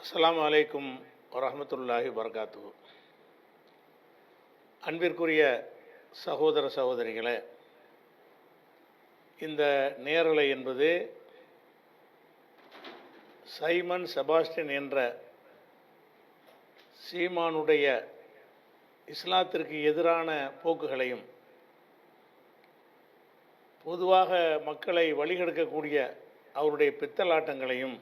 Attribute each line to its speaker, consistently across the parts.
Speaker 1: அஸ்ஸலாமு அலைக்கும் வரஹ்மத்துல்லாஹி வபரகாத்துஹு. அன்பிற்குரிய சகோதர சகோதரிகளே, இந்த நேரலை என்பது சைமன் செபாஸ்டியன் என்ற சீமானுடைய இஸ்லாத்திற்கு எதிரான போக்குகளையும் பொதுவாக மக்களை வழிகெடுக்கக்கூடிய அவருடைய பித்தலாட்டங்களையும்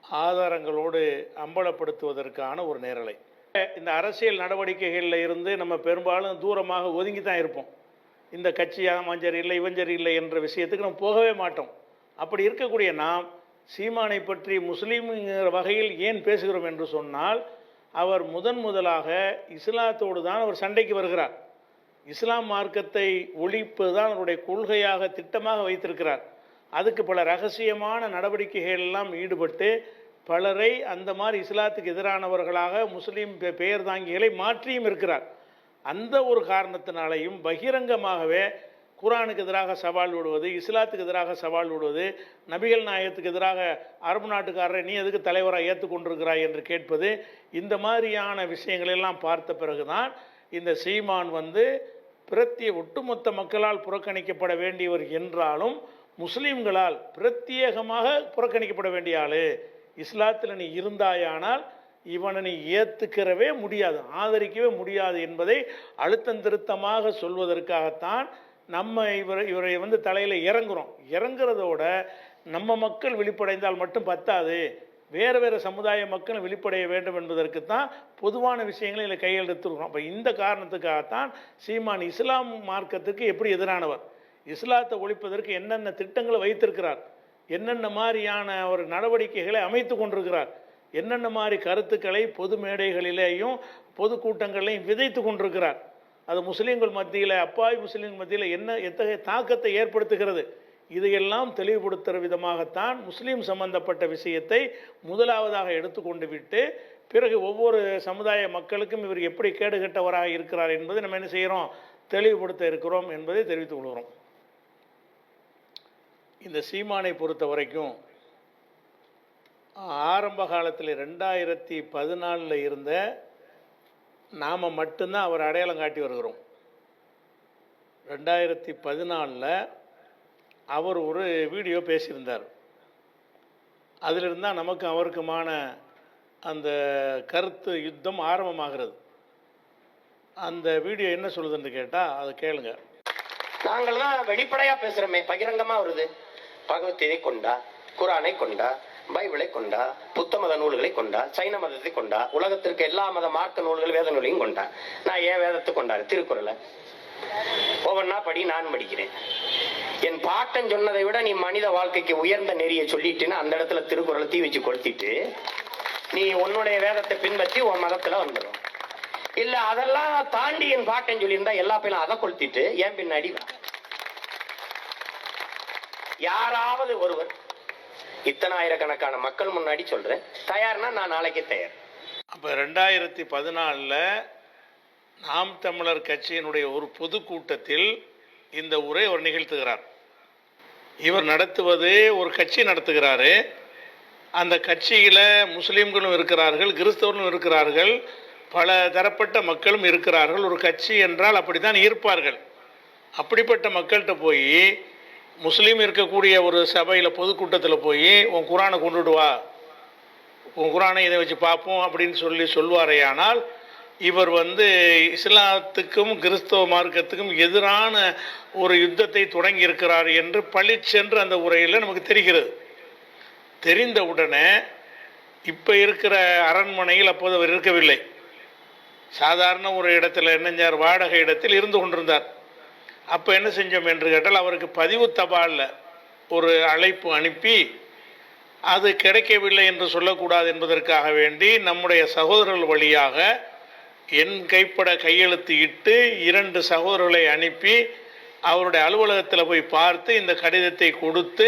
Speaker 1: ஆதாரங்களோடு அம்பலப்படுத்துவதற்கான ஒரு நேரலை. இந்த அரசியல் நடவடிக்கைகளில் இருந்து நம்ம பெரும்பாலும் தூரமாக ஒதுங்கி தான் இருப்போம். இந்த கட்சியாக சரி இல்லை, இவன் சரி இல்லை என்ற விஷயத்துக்கு நம்ம போகவே மாட்டோம். அப்படி இருக்கக்கூடிய நாம் சீமானை பற்றி முஸ்லீம்ங்கிற வகையில் ஏன் பேசுகிறோம் என்று சொன்னால், அவர் முதலாக இஸ்லாத்தோடு தான் அவர் சண்டைக்கு வருகிறார். இஸ்லாம் மார்க்கத்தை ஒழிப்பு தான் அவருடைய கொள்கையாக திட்டமாக வைத்திருக்கிறார். அதுக்கு பல ரகசியமான நடவடிக்கைகள் எல்லாம் ஈடுபட்டு பலரை அந்த மாதிரி இஸ்லாத்துக்கு எதிரானவர்களாக முஸ்லீம் பெயர் தாங்கிகளை மாற்றியும் இருக்கிறார். அந்த ஒரு காரணத்தினாலையும் பகிரங்கமாகவே குர்ஆனுக்கு எதிராக சவால் விடுவது, இஸ்லாத்துக்கு எதிராக சவால் விடுவது, நபிகள் நாயகத்துக்கு எதிராக அரபு நாட்டுக்காரரை நீ எதுக்கு தலைவராக ஏற்றுக்கொண்டிருக்கிறாய் என்று கேட்பது, இந்த மாதிரியான விஷயங்களெல்லாம் பார்த்த பிறகுதான் இந்த சீமான் ஒட்டுமொத்த மக்களால் புறக்கணிக்கப்பட வேண்டியவர் என்றாலும் முஸ்லீம்களால் பிரத்யேகமாக புறக்கணிக்கப்பட வேண்டிய ஆள், இஸ்லாத்தில் நீ இருந்தாயானால் இவனை நீ ஏற்றுக்கிறவே முடியாது, ஆதரிக்கவே முடியாது என்பதை அழுத்தந்திருத்தமாக சொல்வதற்காகத்தான் நம்ம இவரை தலையில் இறங்குறதோட நம்ம மக்கள் விழிப்படைந்தால் மட்டும் பத்தாது, வேறு சமுதாய மக்கள் விழிப்படைய வேண்டும் என்பதற்கு தான் பொதுவான விஷயங்களை இதில் கையெழுத்திருக்கிறோம். அப்போ இந்த காரணத்துக்காகத்தான் சீமான் இஸ்லாம் மார்க்கத்துக்கு எப்படி எதிரானவர், இஸ்லாத்தை ஒழிப்பதற்கு என்னென்ன திட்டங்களை வைத்திருக்கிறார், என்னென்ன மாதிரியான ஒரு நடவடிக்கைகளை அமைத்து கொண்டிருக்கிறார், என்னென்ன மாதிரி கருத்துக்களை பொது மேடைகளிலேயும் பொதுக்கூட்டங்களையும் விதைத்து கொண்டிருக்கிறார், அது முஸ்லீம்கள் மத்தியில், அப்பாவி முஸ்லீம்கள் மத்தியில் எத்தகைய தாக்கத்தை ஏற்படுத்துகிறது, இதையெல்லாம் தெளிவுபடுத்துகிற விதமாகத்தான் முஸ்லீம் சம்பந்தப்பட்ட விஷயத்தை முதலாவதாக எடுத்துக்கொண்டு விட்டு பிறகு ஒவ்வொரு சமுதாய மக்களுக்கும் இவர் எப்படி கேடுகட்டவராக இருக்கிறார் என்பதை நம்ம என்ன செய்கிறோம், தெளிவுபடுத்த இருக்கிறோம் என்பதை தெரிவித்துக் கொள்கிறோம். இந்த சீமானை பொறுத்த வரைக்கும் ஆரம்ப காலத்தில் 2014 இருந்த நாம் மட்டும்தான் அவர் அடையாளம் காட்டி வருகிறோம். 2014 அவர் ஒரு வீடியோ பேசியிருந்தார். அதிலிருந்து தான் நமக்கு அவருக்குமான அந்த கருத்து யுத்தம் ஆரம்பமாகிறது. அந்த வீடியோ என்ன சொல்லுதுன்னு கேட்டால் அதை கேளுங்க.
Speaker 2: நாங்கள் தான் வெளிப்படையா பேசுறோமே, பகிரங்கமா வருது. பகவத்கீதை கொண்டா, குர்ஆனை கொண்டா, பைபிளை கொண்டா, புத்த மத நூல்களை கொண்டா, சைன மதத்தை கொண்டா, உலகத்திற்கு எல்லா மத மார்க்க நூல்கள் வேத நூலையும் கொண்டா. நான் ஏன் வேதத்தை கொண்டாரு, திருக்குறளை ஒவ்வொன்னா படி, நான் படிக்கிறேன். என் பாட்டன் சொன்னதை விட நீ மனித வாழ்க்கைக்கு உயர்ந்த நெறிய சொல்லிட்டுன்னா அந்த இடத்துல திருக்குறளை தீ வச்சு கொளுத்திட்டு நீ உன்னுடைய வேதத்தை பின்பற்றி உன் மதத்துல வந்துடும். இல்ல அதெல்லாம் தாண்டி என் பாட்டன் சொல்லியிருந்தா எல்லா பேரும் அதை கொளுத்திட்டு ஏன் பின்னாடி யாராவது ஒருவர், இத்தனை ஆயிரக்கணக்கான மக்கள் முன்னாடி சொல்றேன், தயார்னா நான் நாளைக்கே தயார்.
Speaker 1: அப்ப 2014 நாம் தமிழர் கட்சியினுடைய ஒரு பொதுக்கூட்டத்தில் இந்த உரை ஒரு நிகழ்த்துகிறார். இவர் நடத்துவது ஒரு கட்சி நடத்துகிறாரு. அந்த கட்சியில் முஸ்லீம்களும் இருக்கிறார்கள், கிறிஸ்தவர்களும் இருக்கிறார்கள், பல தரப்பட்ட மக்களும் இருக்கிறார்கள். ஒரு கட்சி என்றால் அப்படித்தான் இருப்பார்கள். அப்படிப்பட்ட மக்கள்கிட்ட போய், முஸ்லீம் இருக்கக்கூடிய ஒரு சபையில் பொதுக்கூட்டத்தில் போய் உன் குர்ஆனை கொண்டுட்டு வா, உன் குர்ஆனை இதை வச்சு பார்ப்போம் அப்படின்னு சொல்வாரேயானால் இவர் இஸ்லாத்துக்கும் கிறிஸ்தவ மார்க்கத்துக்கும் எதிரான ஒரு யுத்தத்தை தொடங்கி இருக்கிறார் என்று பளிச்சென்று அந்த உரையில் நமக்கு தெரிகிறது. தெரிந்தவுடனே இப்போ இருக்கிற அரண்மனையில் அப்போது அவர் இருக்கவில்லை, சாதாரண ஒரு இடத்துல என்னஞ்சார் வாடகை இடத்தில் இருந்து கொண்டிருந்தார். அப்போ என்ன செஞ்சோம் என்று கேட்டால், அவருக்கு பதிவு தபாலில் ஒரு அழைப்பு அனுப்பி, அது கிடைக்கவில்லை என்று சொல்லக்கூடாது என்பதற்காக வேண்டி நம்முடைய சகோதரர்கள் வழியாக என் கைப்பட கையெழுத்து இட்டு 2 சகோதரர்களை அனுப்பி அவருடைய அலுவலகத்தில் போய் பார்த்து இந்த கடிதத்தை கொடுத்து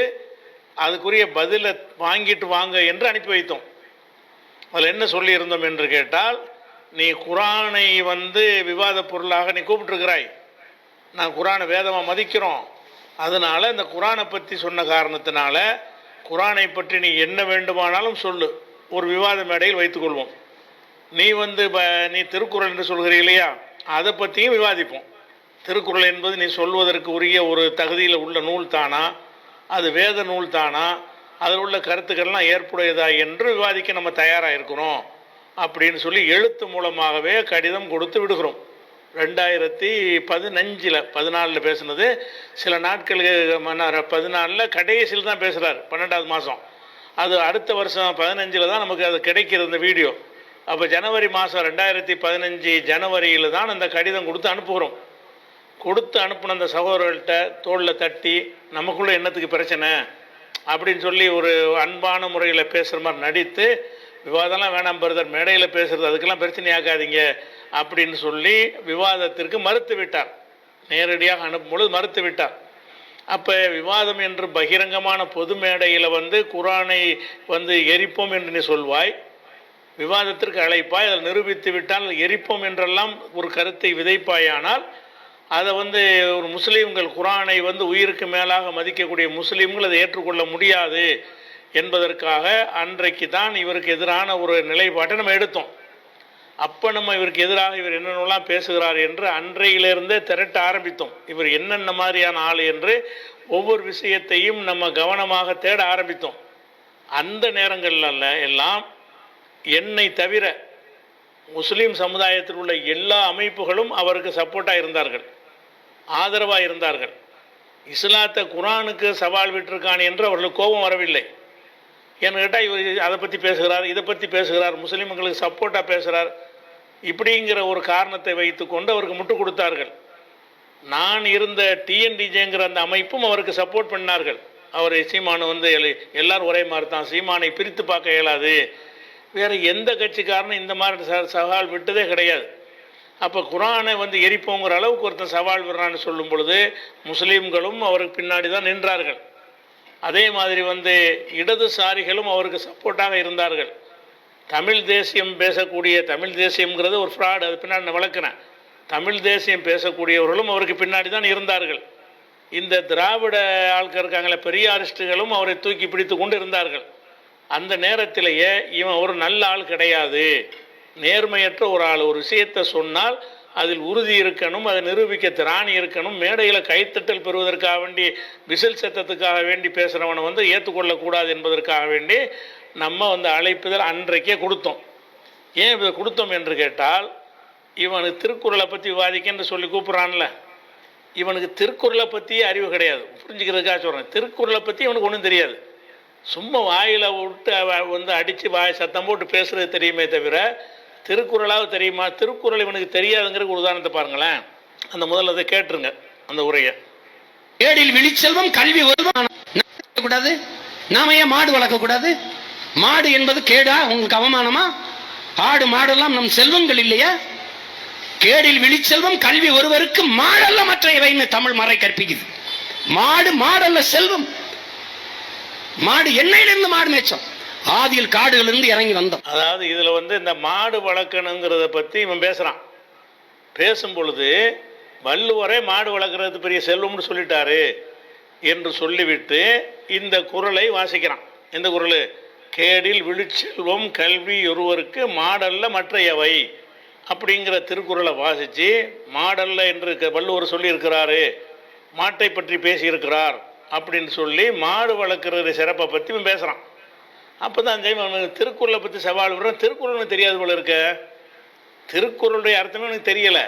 Speaker 1: அதுக்குரிய பதிலை வாங்கிட்டு வாங்க என்று அனுப்பி வைத்தோம். அதில் என்ன சொல்லியிருந்தோம் என்று கேட்டால், நீ குர்ஆனை விவாத பொருளாக நீ கூப்பிட்டுருக்கிறாய், நான் குர்ஆனை வேதமாக மதிக்கிறோம், அதனால் இந்த குர்ஆனை பற்றி சொன்ன காரணத்தினால குர்ஆனை பற்றி நீ என்ன வேண்டுமானாலும் சொல்லு, ஒரு விவாத மேடையில் வைத்துக்கொள்வோம். நீ நீ திருக்குறள் என்று சொல்கிறீ இல்லையா, அதை பற்றியும் விவாதிப்போம். திருக்குறள் என்பது நீ சொல்வதற்கு உரிய ஒரு தகுதியில் உள்ள நூல் தானா, அது வேத நூல் தானா, அதில் உள்ள கருத்துக்கள்லாம் ஏற்புடையதா என்று விவாதிக்க நம்ம தயாராக இருக்கிறோம் அப்படின்னு சொல்லி எழுத்து மூலமாகவே கடிதம் கொடுத்து விடுகிறோம். 2015 14 பேசுனது, சில நாட்களுக்கு 14 கடைசியில் தான் பேசுகிறார், 12வது மாதம். அது அடுத்த வருஷம் 15 தான் நமக்கு அது கிடைக்கிறது இந்த வீடியோ. அப்போ ஜனவரி மாதம் 2015 ஜனவரியில் தான் அந்த கடிதம் கொடுத்து அனுப்புகிறோம். கொடுத்து அனுப்பின அந்த சகோதரர்கள்ட்ட தோளில் தட்டி நமக்குள்ளே என்னத்துக்கு பிரச்சனை அப்படின்னு சொல்லி ஒரு அன்பான முறையில் பேசுகிற மாதிரி நடித்து, விவாதம்லாம் வேணாம் பிரதர், மேடையில் பேசுகிறது அதுக்கெல்லாம் பிரச்சனையாக்காதீங்க அப்படின்னு சொல்லி விவாதத்திற்கு மறுத்து விட்டார். நேரடியாக அனுப்பும்பொழுது மறுத்து விட்டார். அப்போ விவாதம் என்று பகிரங்கமான பொது மேடையில் குரானை எரிப்போம் என்று நீ சொல்வாய், விவாதத்திற்கு அழைப்பாய், அதில் நிரூபித்து விட்டால் எரிப்போம் என்றெல்லாம் ஒரு கருத்தை விதைப்பாயானால் அதை ஒரு முஸ்லீம்கள் குரானை உயிருக்கு மேலாக மதிக்கக்கூடிய முஸ்லீம்கள் அதை ஏற்றுக்கொள்ள முடியாது என்பதற்காக அன்றைக்கு தான் இவருக்கு எதிரான ஒரு நிலைப்பாட்டை நம்ம எடுத்தோம். அப்போ நம்ம இவருக்கு எதிராக இவர் என்னென்னலாம் பேசுகிறார் என்று அன்றையிலிருந்தே திரட்ட ஆரம்பித்தோம். இவர் என்னென்ன மாதிரியான ஆள் என்று ஒவ்வொரு விஷயத்தையும் நம்ம கவனமாக தேட ஆரம்பித்தோம். அந்த நேரங்கள்ல எல்லாம் என்னை தவிர முஸ்லீம் சமுதாயத்தில் உள்ள எல்லா அமைப்புகளும் அவருக்கு சப்போர்ட்டாக இருந்தார்கள், ஆதரவாக இருந்தார்கள். இஸ்லாத்தை குரானுக்கு சவால் விட்டிருக்கான் என்று அவர்களுக்கு கோபம் வரவில்லை. ஏன்னு கேட்டால் இவர் அதை பற்றி பேசுகிறார், இதை பற்றி பேசுகிறார், முஸ்லீம்களுக்கு சப்போர்ட்டாக பேசுகிறார், இப்படிங்கிற ஒரு காரணத்தை வைத்து கொண்டு அவருக்கு முட்டு கொடுத்தார்கள். நான் இருந்த டிஎன்டிஜேங்கிற அந்த அமைப்பும் அவருக்கு சப்போர்ட் பண்ணார்கள். அவர் சீமானு எல்லாரும் ஒரே மாதிரி தான், சீமானை பிரித்து பார்க்க இயலாது, வேறு எந்த கட்சிக்காரனும் இந்த மாதிரி சவால் விட்டதே கிடையாது. அப்போ குரானை எரிப்போங்கிற அளவுக்கு ஒருத்தன் சவால் விடுறான்னு சொல்லும் பொழுது முஸ்லீம்களும் அவருக்கு பின்னாடி தான் நின்றார்கள். அதே மாதிரி இடதுசாரிகளும் அவருக்கு சப்போர்ட்டாக இருந்தார்கள். தமிழ் தேசியம் பேசக்கூடிய, தமிழ் தேசியம்ங்கிறது ஒரு ஃப்ராடு, அது பின்னாடி நான் விளக்குறேன். தமிழ் தேசியம் பேசக்கூடியவர்களும் அவருக்கு பின்னாடி தான் இருந்தார்கள். இந்த திராவிட ஆட்கள் இருக்காங்களே, பெரியாரிஸ்டுகளும் அவரை தூக்கி பிடித்து கொண்டு இருந்தார்கள். அந்த நேரத்திலேயே இவன் ஒரு நல்ல ஆள் கிடையாது, நேர்மையற்ற ஒரு ஆள், ஒரு விஷயத்தை சொன்னால் அதில் உறுதி இருக்கணும், அதை நிரூபிக்க திராணி இருக்கணும், மேடையில் கைத்தட்டல் பெறுவதற்காக வேண்டி விசில் சத்தத்துக்காக வேண்டி பேசுகிறவனை ஏற்றுக்கொள்ளக்கூடாது என்பதற்காக வேண்டி நம்ம அழைப்புதல் அன்றைக்கே கொடுத்தோம். ஏன் இதை கொடுத்தோம் என்று கேட்டால், இவனுக்கு திருக்குறளை பற்றி விவாதிக்கன்னு சொல்லி கூப்பிட்றான்ல, இவனுக்கு திருக்குறளை பற்றியே அறிவு கிடையாது. புரிஞ்சுக்கிறதுக்காக சொல்கிறேன், திருக்குறளை பற்றி இவனுக்கு ஒன்றும் தெரியாது. சும்மா வாயில் விட்டு அடித்து வாய் சத்தம் போட்டு பேசுகிறது தெரியுமே தவிர திருக்குறளாவது தெரியுமா? திருக்குறள் இவனுக்கு தெரியாதுங்கிற ஒரு உதாரணத்தை பாருங்களேன். அந்த முதல்ல அதை கேட்டுருங்க, அந்த உரையை.
Speaker 3: ஏடில் விழிச்செல்வம் கல்வி கூடாது, நாம ஏன் மாடு வளர்க்க கூடாது? மாடு என்பது கேடா? உங்களுக்கு அவமானமா? ஆடு மாடெல்லாம் நம் செல்வங்கள் இல்லையா? கேடில் விழிச்செல்வம் கல்வி ஒருவருக்கு மாடல்ல மற்றையவைன்னு தமிழ் மறை கற்பிக்குது. மாடு மாடல்ல செல்வம். மாடு எண்ணெயிலிருந்து மாடு மேய்ச்சோம், ஆதியில் காடுகளிலிருந்து இறங்கி வந்தோம்.
Speaker 1: அதாவது இதுல இந்த மாடு வளர்க்கணுங்கிறத பத்தி இவன் பேசுறான். பேசும் பொழுது வள்ளுவரே மாடு வளர்க்கறது பெரிய செல்வம்னு சொல்லிட்டாரு என்று சொல்லிவிட்டு இந்த குறளை வாசிக்கிறான். இந்த குறள், கேடில் விழுச்செல்வம் கல்வி ஒருவருக்கு மாடல்ல மற்றையவை அப்படிங்கிற திருக்குறளை வாசிச்சு, மாடல்ல என்று வள்ளுவர் சொல்லி இருக்கிறாரு, மாட்டை பற்றி பேசியிருக்கிறார் அப்படின்னு சொல்லி மாடு வளர்க்குற சிறப்பை பற்றி இவன் பேசுகிறான். அப்போ தான் திருக்குறளை பற்றி சவால் விடுறான். திருக்குறள் தெரியாது போல இருக்க, திருக்குறளுடைய அர்த்தமே எனக்கு தெரியலை.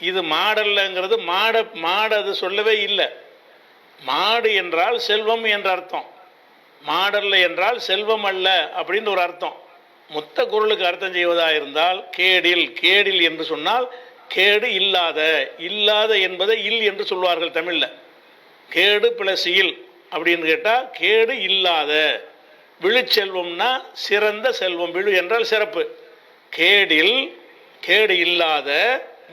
Speaker 1: இது மாடல்லங்கிறது மாடு அது சொல்லவே இல்லை. மாடு என்றால் செல்வம் என்ற அர்த்தம், மாடல்ல என்றால் செல்வம் அல்ல அப்படின்னு ஒரு அர்த்தம். மொத்த குறளுக்கு அர்த்தம் செய்வதாக இருந்தால் கேடில் என்று சொன்னால் கேடு இல்லாத, இல்லாத என்பதை இல் என்று சொல்வார்கள் தமிழில். கேடு பிளஸ் இல் அப்படின்னு கேட்டால் கேடு இல்லாத. விழுச்செல்வம்னா சிறந்த செல்வம், விழு என்றால் சிறப்பு. கேடில் கேடு இல்லாத,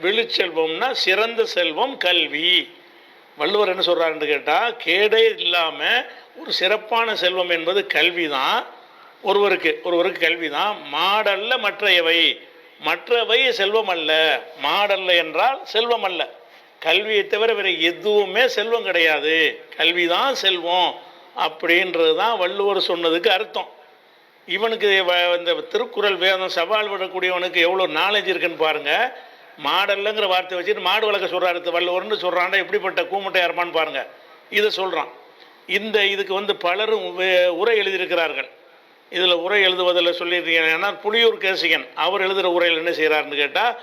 Speaker 1: விழுச்செல்வம்னா சிறந்த செல்வம் கல்வி. வள்ளுவர் என்ன சொல்றாருன்னு கேட்டால், கேடே இல்லாமல் ஒரு சிறப்பான செல்வம் என்பது கல்வி தான். ஒருவருக்கு கல்வி தான். மாடல்ல மற்றையவை, மற்றவை செல்வம் அல்ல. மாடல்ல என்றால் செல்வம் அல்ல. கல்வியை தவிர வேறு எதுவுமே செல்வம் கிடையாது, கல்விதான் செல்வம் அப்படின்றது தான் வள்ளுவர் சொன்னதுக்கு அர்த்தம். இவனுக்கு இந்த திருக்குறள் வேதம் சவால் விடக்கூடியவனுக்கு எவ்வளோ நாலேஜ் இருக்குன்னு பாருங்கள். மாடல்லங்கிற வார்த்தை வச்சுட்டு மாடு வளர்க்க சொல்கிறாரு வள்ளுவர்னு சொல்கிறான்டா, எப்படிப்பட்ட கூமுட்டையாக இருப்பான்னு பாருங்கள். இதை சொல்கிறான். இதுக்கு பலரும் உரை எழுதியிருக்கிறார்கள். இதில் உரை எழுதுவதில் சொல்லியிருக்கீங்கன்னா புலியூர் கேசிகன் அவர் எழுதுகிற உரையில் என்ன செய்கிறாருன்னு கேட்டால்,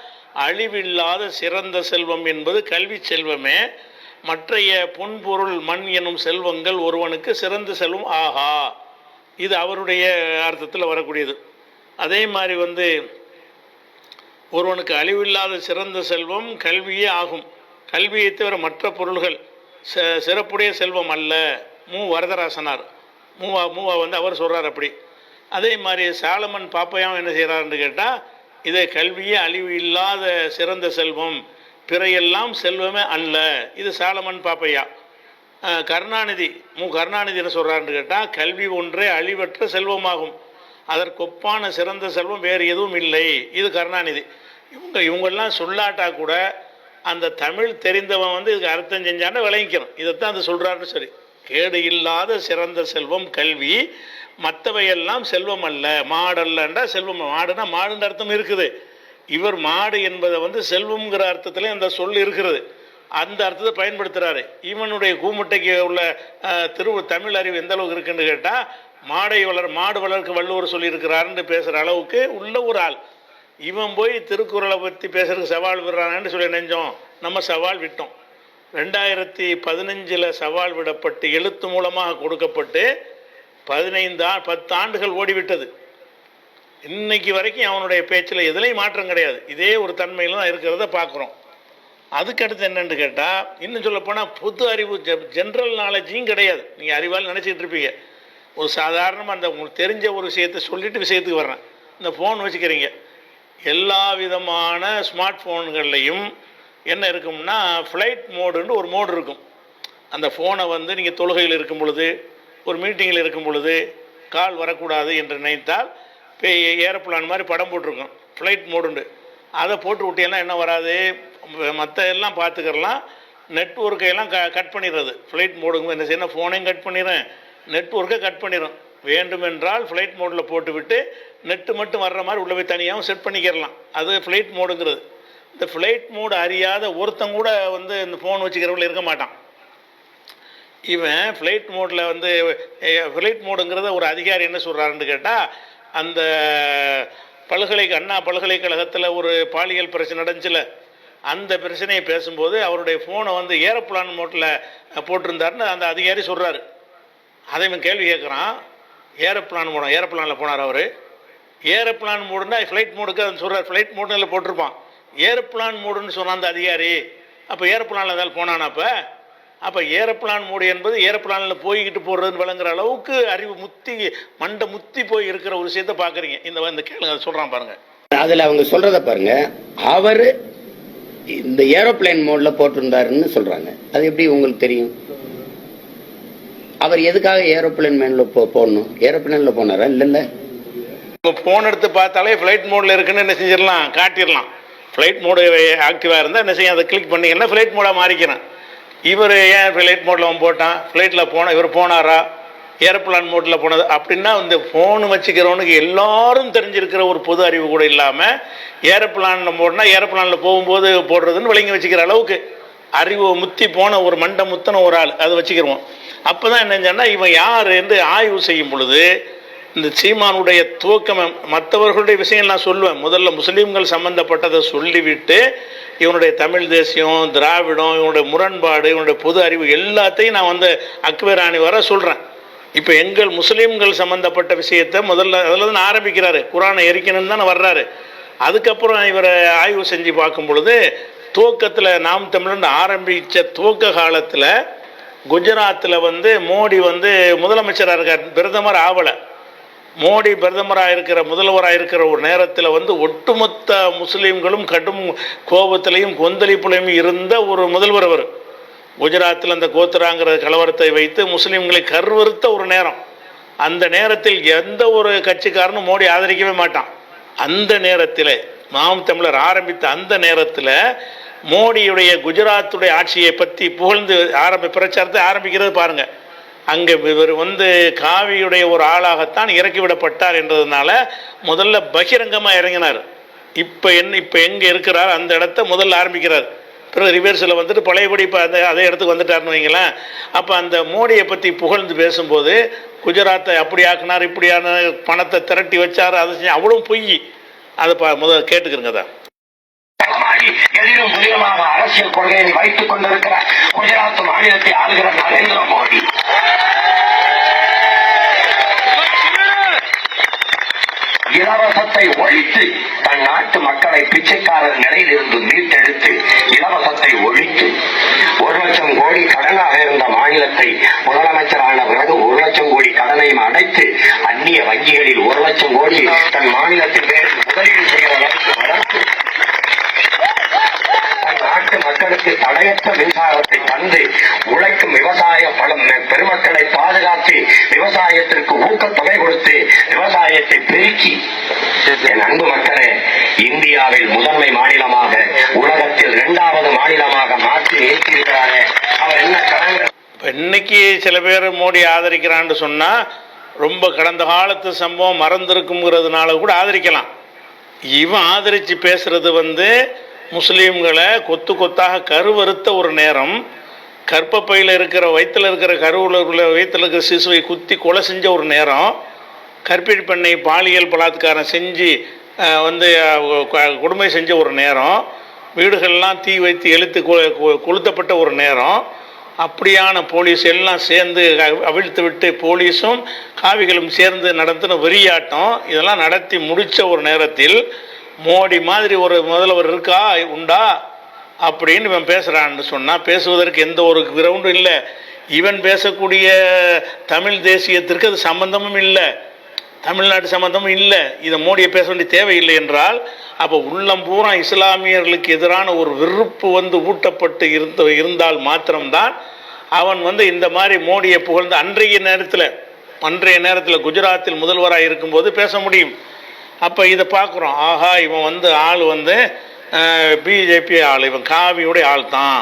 Speaker 1: அழிவில்லாத சிறந்த செல்வம் என்பது கல்வி செல்வமே, மற்றைய பொன்பொருள் மண் எனும் செல்வங்கள் ஒருவனுக்கு சிறந்த செல்வம் ஆகா. இது அவருடைய அர்த்தத்தில் வரக்கூடியது. அதே மாதிரி ஒருவனுக்கு அழிவில்லாத சிறந்த செல்வம் கல்வியே ஆகும். கல்வியை தவிர மற்ற பொருள்கள் சிறப்புடைய செல்வம் அல்ல. வரதராசனார் மூவா அவர் சொல்கிறார் அப்படி. அதே மாதிரி சாலமன் பாப்பையாவும் என்ன செய்கிறாருன்னு கேட்டால், இதை கல்வியே அழிவு இல்லாத சிறந்த செல்வம், பிறையெல்லாம் செல்வமே அல்ல. இது சாலமன் பாப்பையா. கருணாநிதி கருணாநிதி என்ன சொல்கிறாருன்னு கேட்டால், கல்வி ஒன்றே அழிவற்ற செல்வமாகும், அதற்கொப்பான சிறந்த செல்வம் வேறு எதுவும் இல்லை. இது கருணாநிதி. இவங்கெல்லாம் சொல்லாட்டா கூட அந்த தமிழ் தெரிந்தவன் இதுக்கு அர்த்தம் செஞ்சான்னு விளங்கிக்கணும். இதைத்தான் அது சொல்கிறாருன்னு. சரி, கேடு இல்லாத சிறந்த செல்வம் கல்வி, மற்றவையெல்லாம் செல்வம் அல்ல. மாடல்லண்டா செல்வம். மாடுனா மாடுன்ற அர்த்தம் இருக்குது. இவர் மாடு என்பதை செல்வம்ங்கிற அர்த்தத்தில் அந்த சொல் இருக்கிறது. அந்த அர்த்தத்தை பயன்படுத்துகிறாரு. இவனுடைய கூமுட்டைக்கு உள்ள தமிழ் அறிவு எந்த அளவுக்கு இருக்குன்னு கேட்டால், மாடு வளர்க்க வள்ளுவர் சொல்லியிருக்கிறாருன்னு பேசுகிற அளவுக்கு உள்ள ஒரு ஆள். இவன் போய் திருக்குறளை பற்றி பேசுறதுக்கு சவால் விடுறான்னு சொல்லி நினைஞ்சோம். நம்ம சவால் விட்டோம். 2015 சவால் விடப்பட்டு எழுத்து மூலமாக கொடுக்கப்பட்டு 10 ஆண்டுகள் ஓடிவிட்டது. இன்னைக்கு வரைக்கும் அவனுடைய பேச்சில் எதுலையும் மாற்றம் கிடையாது. இதே ஒரு தன்மையில் தான் இருக்கிறத பார்க்குறோம். அதுக்கடுத்து என்னென்னு கேட்டால், இன்னும் சொல்லப்போனால் பொது அறிவு ஜென்ரல் நாலேஜும் கிடையாது. நீங்கள் அறிவால் நினச்சிக்கிட்டு இருப்பீங்க. ஒரு சாதாரணமாக அந்த உங்களுக்கு தெரிஞ்ச ஒரு விஷயத்தை சொல்லிவிட்டு விஷயத்துக்கு வர்றேன். இந்த ஃபோன் வச்சுக்கிறீங்க. எல்லா விதமான ஸ்மார்ட் ஃபோன்கள்லையும் என்ன இருக்கும்னா ஃப்ளைட் மோடுன்னு ஒரு மோடு இருக்கும். அந்த ஃபோனை நீங்கள் தொழுகையில் இருக்கும் பொழுது, ஒரு மீட்டிங்கில் இருக்கும் பொழுது கால் வரக்கூடாது என்று நினைத்தால் இப்போ ஏரோப்ளான் மாதிரி படம் போட்டிருக்கும் ஃப்ளைட் மோடுண்டு. அதை போட்டு விட்டீங்கன்னா என்ன வராது, மற்ற எல்லாம் பார்த்துக்கிறலாம். நெட்ஒர்க்கையெல்லாம் கட் பண்ணிடுறது. ஃப்ளைட் மோடுங்க என்ன செய்யணும், ஃபோனையும் கட் பண்ணிடுறேன், நெட்ஒர்க்கை கட் பண்ணிடும். வேண்டுமென்றால் ஃப்ளைட் மோடில் போட்டுவிட்டு நெட்டு மட்டும் வர்ற மாதிரி உள்ள போய் தனியாகவும் செட் பண்ணிக்கிறலாம். அது ஃப்ளைட் மோடுங்கிறது. இந்த ஃப்ளைட் மோடு அறியாத ஒருத்தன் கூட இந்த ஃபோன் வச்சுக்கிறவங்கள இருக்க மாட்டான். இவன் ஃப்ளைட் மோடில் ஃப்ளைட் மோடுங்கிறத ஒரு அதிகாரி என்ன சொல்கிறாருன்னு கேட்டால், அந்த அண்ணா பல்கலைக்கழகத்தில் ஒரு பாலியல் பிரச்சனை நடந்துச்சுல, அந்த பிரச்சனையை பேசும்போது அவருடைய ஃபோனை ஏரோப்ளான் மோட்டில் போட்டிருந்தாருன்னு அந்த அதிகாரி சொல்கிறாரு. அதை இவன் கேள்வி கேட்குறான். ஏரோப்ளானில் போனார் அவர். ஏரோப்ளான் மோடுன்னா ஃப்ளைட் மோடுக்கு அதை சொல்கிறார். ஃப்ளைட் மோடில் போட்டிருப்பான். ஏரோப்ளான் மோடுன்னு சொன்னான் அந்த அதிகாரி. அப்போ ஏரோப்ளானில் ஏதாவது போனானா? அப்போ ஏரோப்ளான் மோடு என்பது ஏரோப்ளானில் போய்கிட்டு போடுறதுன்னு விளங்குற அளவுக்கு அறிவு மண்டை முத்தி போய் இருக்கிற ஒரு விஷயத்தை பார்க்குறீங்க. இந்த கேளுங்க, அதை சொல்கிறான் பாருங்க.
Speaker 4: அதில் அவங்க சொல்கிறத பாருங்க. அவர் இந்த ஏரோப்ளேன் மோடில் போட்டிருந்தாருன்னு சொல்கிறாங்க. அது எப்படி உங்களுக்கு தெரியும்? அவர் எதுக்காக ஏரோப்ளேன் மேனில் போடணும்? ஏரோப்ளேனில் போனாரா? இல்லை.
Speaker 1: ஃபோன் எடுத்து பார்த்தாலே ஃப்ளைட் மோடில் இருக்குன்னு என்ன செஞ்சிடலாம், காட்டிடலாம். ஃப்ளைட் மோடு ஆக்டிவாக இருந்தால் என்ன செய்யும், அதை கிளிக் பண்ணிங்கன்னா ஃப்ளைட் மோடாக மாறிக்கிறேன். இவர் ஏன் ஃப்ளைட் மோடில் அவன் போட்டான்? ஃப்ளைட்டில் இவர் போனாரா? ஏரோப்ளான் மோட்டில் போனது அப்படின்னா இந்த ஃபோனு வச்சுக்கிறவனுக்கு எல்லாரும் தெரிஞ்சிருக்கிற ஒரு பொது அறிவு கூட இல்லாமல் ஏரோப்ளானில் போடனா ஏரோப்ளானில் போகும்போது போடுறதுன்னு விளங்கி வச்சுக்கிற அளவுக்கு அறிவு முத்தி போன ஒரு மண்டை முத்தின ஒரு ஆள் அதை வச்சுக்கிறோம். அப்போ தான் என்னன்னா இவன் யார் என்று ஆய்வு செய்யும் பொழுது இந்த சீமானுடைய துவக்கம், மற்றவர்களுடைய விஷயம் நான் சொல்லுவேன். முதல்ல முஸ்லீம்கள் சம்பந்தப்பட்டதை சொல்லிவிட்டு இவனுடைய தமிழ் தேசியம், திராவிடம், இவனுடைய முரண்பாடு, இவனுடைய பொது அறிவு எல்லாத்தையும் நான் அக்பராணி வர சொல்கிறேன். இப்போ எங்கள் முஸ்லீம்கள் சம்பந்தப்பட்ட விஷயத்தை முதல்ல அதில் தான் ஆரம்பிக்கிறாரு. குரானை எரிக்கணும்னு தானே வர்றாரு. அதுக்கப்புறம் இவரை ஆய்வு செஞ்சு பார்க்கும் பொழுது துவக்கத்தில் நாம் தமிழன் ஆரம்பித்த துவக்க காலத்தில் குஜராத்தில் மோடி முதலமைச்சராக இருக்கார், பிரதமர் ஆவலை. மோடி பிரதமராக இருக்கிற முதல்வராக இருக்கிற ஒரு நேரத்தில் ஒட்டுமொத்த முஸ்லீம்களும் கடும் கோபத்திலையும் கொந்தளிப்புலையும் இருந்த ஒரு முதல்வர் அவர். குஜராத்தில் அந்த கோத்ராங்கிற கலவரத்தை வைத்து முஸ்லீம்களை கருவறுத்த ஒரு நேரம். அந்த நேரத்தில் எந்த ஒரு கட்சிக்காரனும் மோடி ஆதரிக்கவே மாட்டான். அந்த நேரத்தில் நாம் தமிழர் ஆரம்பித்த அந்த நேரத்தில் மோடியுடைய குஜராத்துடைய ஆட்சியை பற்றி புகழ்ந்து பிரச்சாரத்தை ஆரம்பிக்கிறது பாருங்கள். அங்கே இவர் வந்து காவியுடைய ஒரு ஆளாகத்தான் இறக்கிவிடப்பட்டார் என்றதுனால முதல்ல பகிரங்கமாக இறங்கினார். இப்போ எங்கே இருக்கிறார் அந்த இடத்த முதல்ல ஆரம்பிக்கிறார். பிறகு ரிவர்ஸில் வந்துட்டு பழையபடி இப்போ அதே இடத்துக்கு வந்துட்டார்னு வைங்களேன். அப்போ அந்த மோடியை பற்றி புகழ்ந்து பேசும்போது குஜராத்தை அப்படி ஆக்கினார், இப்படியான பணத்தை திரட்டி வச்சார், அதை செஞ்சு அவ்வளோ பொய். அதை முதல்ல கேட்டுக்கிறங்க தான்.
Speaker 2: எதிரும் புதியமாக அரசியல் கொள்கையை வைத்துக் கொண்டிருக்கிற குஜராத் மாநிலத்தை ஆளுகிற நரேந்திர மோடி இலவசத்தை ஒழித்து தன் நாட்டு மக்களை பிச்சைக்காரர் நிலையில் இருந்து மீட்டெடுத்து இலவசத்தை ஒழித்து 1 லட்சம் கோடி கடனாக இருந்த மாநிலத்தை முதலமைச்சரான பிறகு 1 லட்சம் கோடி கடனையும் அடைத்து அந்நிய வங்கிகளில் 1 லட்சம் கோடி தன் மாநிலத்தின் பேரில் முதலீடு செய்கிற அளவுக்கு வளர்த்து நாட்டு மக்களுக்கு தடையற்ற மின்சாரத்தை தந்து உழைக்கும் விவசாய பெருமக்களை பாதுகாத்து விவசாயத்திற்கு ஊக்கத்தொகை கொடுத்து விவசாயத்தை பெருக்கி என் அன்பு மக்களே இந்தியாவில் முதன்மை மாநிலமாக உலகத்தில் 2வது மாநிலமாக மாற்றி ஏற்றிருக்கிறாரே அவர் என்ன கடன்கள்.
Speaker 1: இன்னைக்கு சில பேர் மோடி ஆதரிக்கிறான்னு சொன்னா ரொம்ப கடந்த காலத்து சம்பவம் மறந்திருக்குங்கிறதுனால கூட ஆதரிக்கலாம். இவன் ஆதரிச்சு பேசுறது வந்து முஸ்லீம்களை கொத்து கொத்தாக கருவறுத்த ஒரு நேரம், கற்பப்பையில் இருக்கிற வயிற்றில் இருக்கிற வயிற்றில் இருக்கிற சிசுவை குத்தி கொலை செஞ்ச ஒரு நேரம், கற்பிணி பெண்ணை பாலியல் பலாத்காரம் செஞ்சு வந்து கொடுமை செஞ்ச ஒரு நேரம், வீடுகள்லாம் தீ வைத்து எழுத்து கொளுத்தப்பட்ட ஒரு நேரம், அப்படியான போலீஸ் எல்லாம் சேர்ந்து அவிழ்த்து விட்டு போலீஸும் காவிகளும் சேர்ந்து நடத்தின வெறியாட்டம் இதெல்லாம் நடத்தி முடித்த ஒரு நேரத்தில் மோடி மாதிரி ஒரு முதல்வர் இருக்கா உண்டா அப்படின்னு இவன் பேசுகிறான்னு சொன்னால் பேசுவதற்கு எந்த ஒரு கிரவுண்டும் இல்லை. இவன் பேசக்கூடிய தமிழ் தேசியத்திற்கு அது சம்பந்தமும் இல்லை, தமிழ்நாட்டு சம்பந்தமும் இல்லை. இதை மோடியை பேச வேண்டிய தேவையில்லை என்றால் அப்போ உள்ளம் பூரா இஸ்லாமியர்களுக்கு எதிரான ஒரு வெறுப்பு வந்து ஊட்டப்பட்டு இருந்தால் மாத்திரம்தான் அவன் வந்து இந்த மாதிரி மோடியை புகழ்ந்து அன்றைய நேரத்தில் குஜராத்தில் முதல்வராக இருக்கும்போது பேச முடியும். அப்போ இதை பார்க்குறோம், ஆஹா இவன் வந்து ஆள் வந்து பிஜேபி ஆள், இவன் காவியுடைய ஆள் தான்,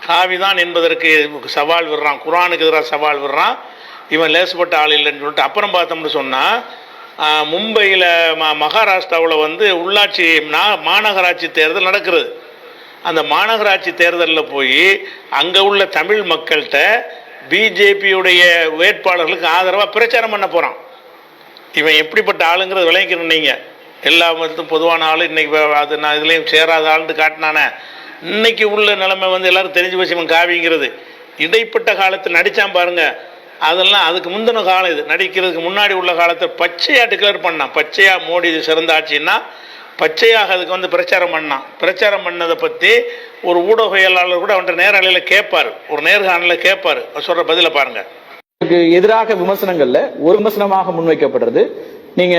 Speaker 1: காவி தான் என்பதற்கு சவால் விடுறான், குரானுக்கு எதிராக சவால் விடுறான், இவன் லேசுப்பட்ட ஆள் இல்லைன்னு சொல்லிட்டு. அப்புறம் பார்த்தோம்னு சொன்னால் மும்பையில் மகாராஷ்டிராவில் வந்து உள்ளாட்சி மாநகராட்சி தேர்தல் நடக்கிறது. அந்த மாநகராட்சி தேர்தலில் போய் அங்கே உள்ள தமிழ் மக்கள்கிட்ட பிஜேபியுடைய வேட்பாளர்களுக்கு ஆதரவாக பிரச்சாரம் பண்ண போகிறான். இவன் எப்படிப்பட்ட ஆளுங்கிறது விளங்கிக்கணும். நீங்கள் எல்லா மதத்தும் பொதுவான ஆள், இன்றைக்கி அது நான் இதுலேயும் சேராத ஆளுன்னு காட்டினானே. இன்னைக்கு உள்ள நிலைமை வந்து எல்லோரும் தெரிஞ்சு போச்சு இவன் காவிங்கிறது. இடைப்பட்ட காலத்தில் நடித்தான் பாருங்க, அதெல்லாம் அதுக்கு முந்தின காலம். இது நடிக்கிறதுக்கு முன்னாடி உள்ள காலத்தில் பச்சையாக டிக்ளேர் பண்ணான், பச்சையாக மோடி சிறந்த ஆட்சின்னா பச்சையாக அதுக்கு வந்து பிரச்சாரம் பண்ணான். பிரச்சாரம் பண்ணதை பற்றி ஒரு ஊடகவியலாளர் கூட அவன்கிட்ட நேரலையில் கேட்பார், ஒரு நேர்காணலில் கேட்பார், சொல்கிற பதிலை பாருங்கள்.
Speaker 5: எதிராக விமர்சனங்கள்ல ஒரு விமர்சனமாக முன்வைக்கப்படுறது, நீங்க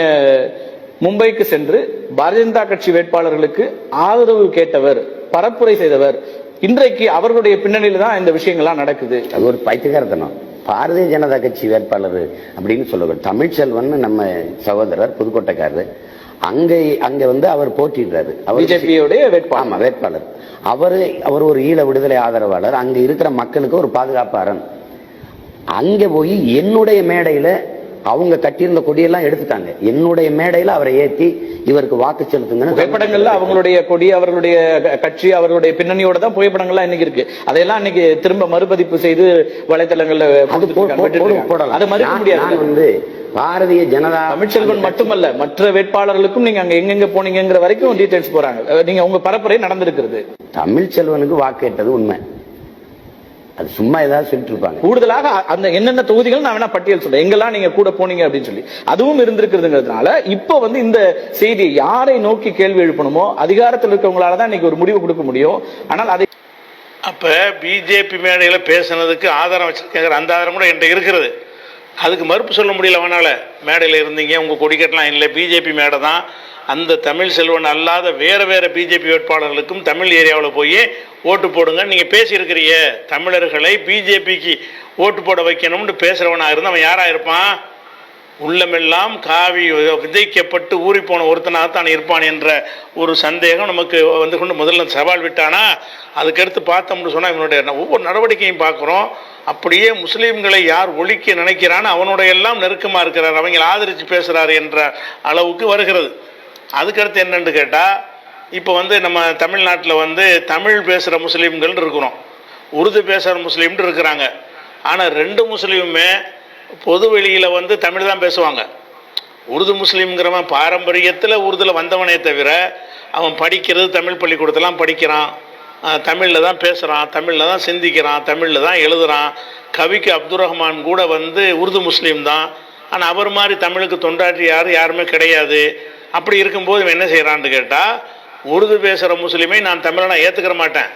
Speaker 5: மும்பைக்கு சென்று பாரதிய ஜனதா கட்சி வேட்பாளர்களுக்கு ஆதரவு கேட்டவர், பரப்புரை செய்தவர், இன்றைக்கு அவர்களுடைய பின்னணியில தான் இந்த விஷயங்கள்லாம் நடக்குது.
Speaker 4: அது ஒரு பைத்தியக்காரத்தனம். பாரதிய ஜனதா கட்சி வேட்பாளர் அப்படின்னு சொல்லுவார். தமிழ்ச்செல்வன் நம்ம சகோதரர் புதுக்கோட்டைக்காரர், அங்க வந்து அவர் போட்டிடுறாரு,
Speaker 5: பிஜேபியோடைய வேட்பாளர்.
Speaker 4: அவர் ஒரு ஈழ விடுதலை ஆதரவாளர், அங்க இருக்கிற மக்களுக்கு ஒரு பாதுகாப்பாளர். அங்க போய் என்னுடைய மேடையில அவங்க கட்டியிருந்த கொடியெல்லாம் எடுத்துட்டாங்க, என்னுடைய மேடையில அவரை ஏற்றி இவருக்கு வாக்கு செலுத்துங்க.
Speaker 5: புகைப்படங்கள்ல அவங்களுடைய கொடி, அவர்களுடைய கட்சி, அவர்களுடைய பின்னணியோட தான் புகைப்படங்கள்லாம் இன்னைக்கு இருக்கு. அதையெல்லாம் இன்னைக்கு திரும்ப மறுபதிப்பு செய்து வலைதளங்கள்ல அதை மறுக்க முடியாது.
Speaker 4: வந்து பாரதிய ஜனதா
Speaker 5: தமிழ்ச்செல்வன் மட்டுமல்ல, மற்ற வேட்பாளர்களுக்கும் நீங்க அங்க எங்கெங்க போனீங்கிற வரைக்கும் டீடைல்ஸ் போறாங்க. நீங்க உங்க பரப்புரை நடந்திருக்கிறது.
Speaker 4: தமிழ்ச்செல்வனுக்கு வாக்கு கேட்டது உண்மை, அது சும்மா ஏதாவது சொல்லிட்டு இருப்பாங்க.
Speaker 5: கூடுதலாக அந்த என்னென்ன தொகுதிகள் நான் வேணா பட்டியல் சொல்றேன், எங்கெல்லாம் நீங்க கூட போனீங்க அப்படின்னு சொல்லி அதுவும் இருந்திருக்கிறதுங்கிறதுனால இப்ப வந்து இந்த செய்தி யாரை நோக்கி கேள்வி எழுப்பணுமோ அதிகாரத்தில் இருக்கவங்களால தான் இன்னைக்கு ஒரு முடிவு கொடுக்க முடியும். ஆனால் அதை
Speaker 1: அப்ப பிஜேபி மேடையில பேசுனதுக்கு ஆதாரம் வச்சிருக்காங்க, அந்த ஆதாரம் கூட என்கிட்ட இருக்கிறது. அதுக்கு மறுப்பு சொல்ல முடியல. அவனால மேடையில் இருந்தீங்க, உங்க கொடிக்கட்டலாம் இல்லை, பிஜேபி மேடை தான். அந்த தமிழ் செல்வன் அல்லாத வேற பிஜேபி வேட்பாளர்களுக்கும் தமிழ் ஏரியாவில் போய் ஓட்டு போடுங்க நீங்க பேசியிருக்கிறிய, தமிழர்களை பிஜேபிக்கு ஓட்டு போட வைக்கணும்னு பேசுறவனா இருந்து அவன் யாரா இருப்பான்? உள்ளமெல்லாம் காவி விதைக்கப்பட்டு ஊறி போன ஒருத்தனாகத்தான் இருப்பான் என்ற ஒரு சந்தேகம் நமக்கு வந்து கொண்டு முதல்ல சவால் விட்டானா. அதுக்கடுத்து பார்த்தோம்னு சொன்னா இவனுடைய ஒவ்வொரு நடவடிக்கையும் பார்க்குறோம். அப்படியே முஸ்லீம்களை யார் ஒழிக்க நினைக்கிறான்னு அவனோட எல்லாம் நெருக்கமாக இருக்கிறார், அவங்க ஆதரித்து பேசுகிறார் என்ற அளவுக்கு வருகிறது. அதுக்கடுத்து என்னன்னு கேட்டால், இப்போ நம்ம தமிழ்நாட்டில் தமிழ் பேசுகிற முஸ்லீம்கள் இருக்கிறோம், உருது பேசுகிற முஸ்லீம்னு இருக்கிறாங்க. ஆனால் ரெண்டு முஸ்லீமுமே பொது வெளியில் தமிழ் தான் பேசுவாங்க. உருது முஸ்லீம்ங்கிறவன் பாரம்பரியத்தில் உருதுல வந்தவனே தவிர அவன் படிக்கிறது தமிழ் பள்ளிக்கூடத்தெல்லாம் படிக்கிறான், தமிழில் தான் பேசுகிறான், தமிழில் தான் சிந்திக்கிறான், தமிழில் தான் எழுதுகிறான். கவிக்கு அப்துல் ரஹ்மான் கூட உருது முஸ்லீம் தான். ஆனால் அவர் மாதிரி தமிழுக்கு தொண்டாற்றி யாருமே கிடையாது. அப்படி இருக்கும்போது இவன் என்ன செய்கிறான்னு கேட்டால், உருது பேசுகிற முஸ்லீமை நான் தமிழனை ஏற்றுக்கிற மாட்டேன்,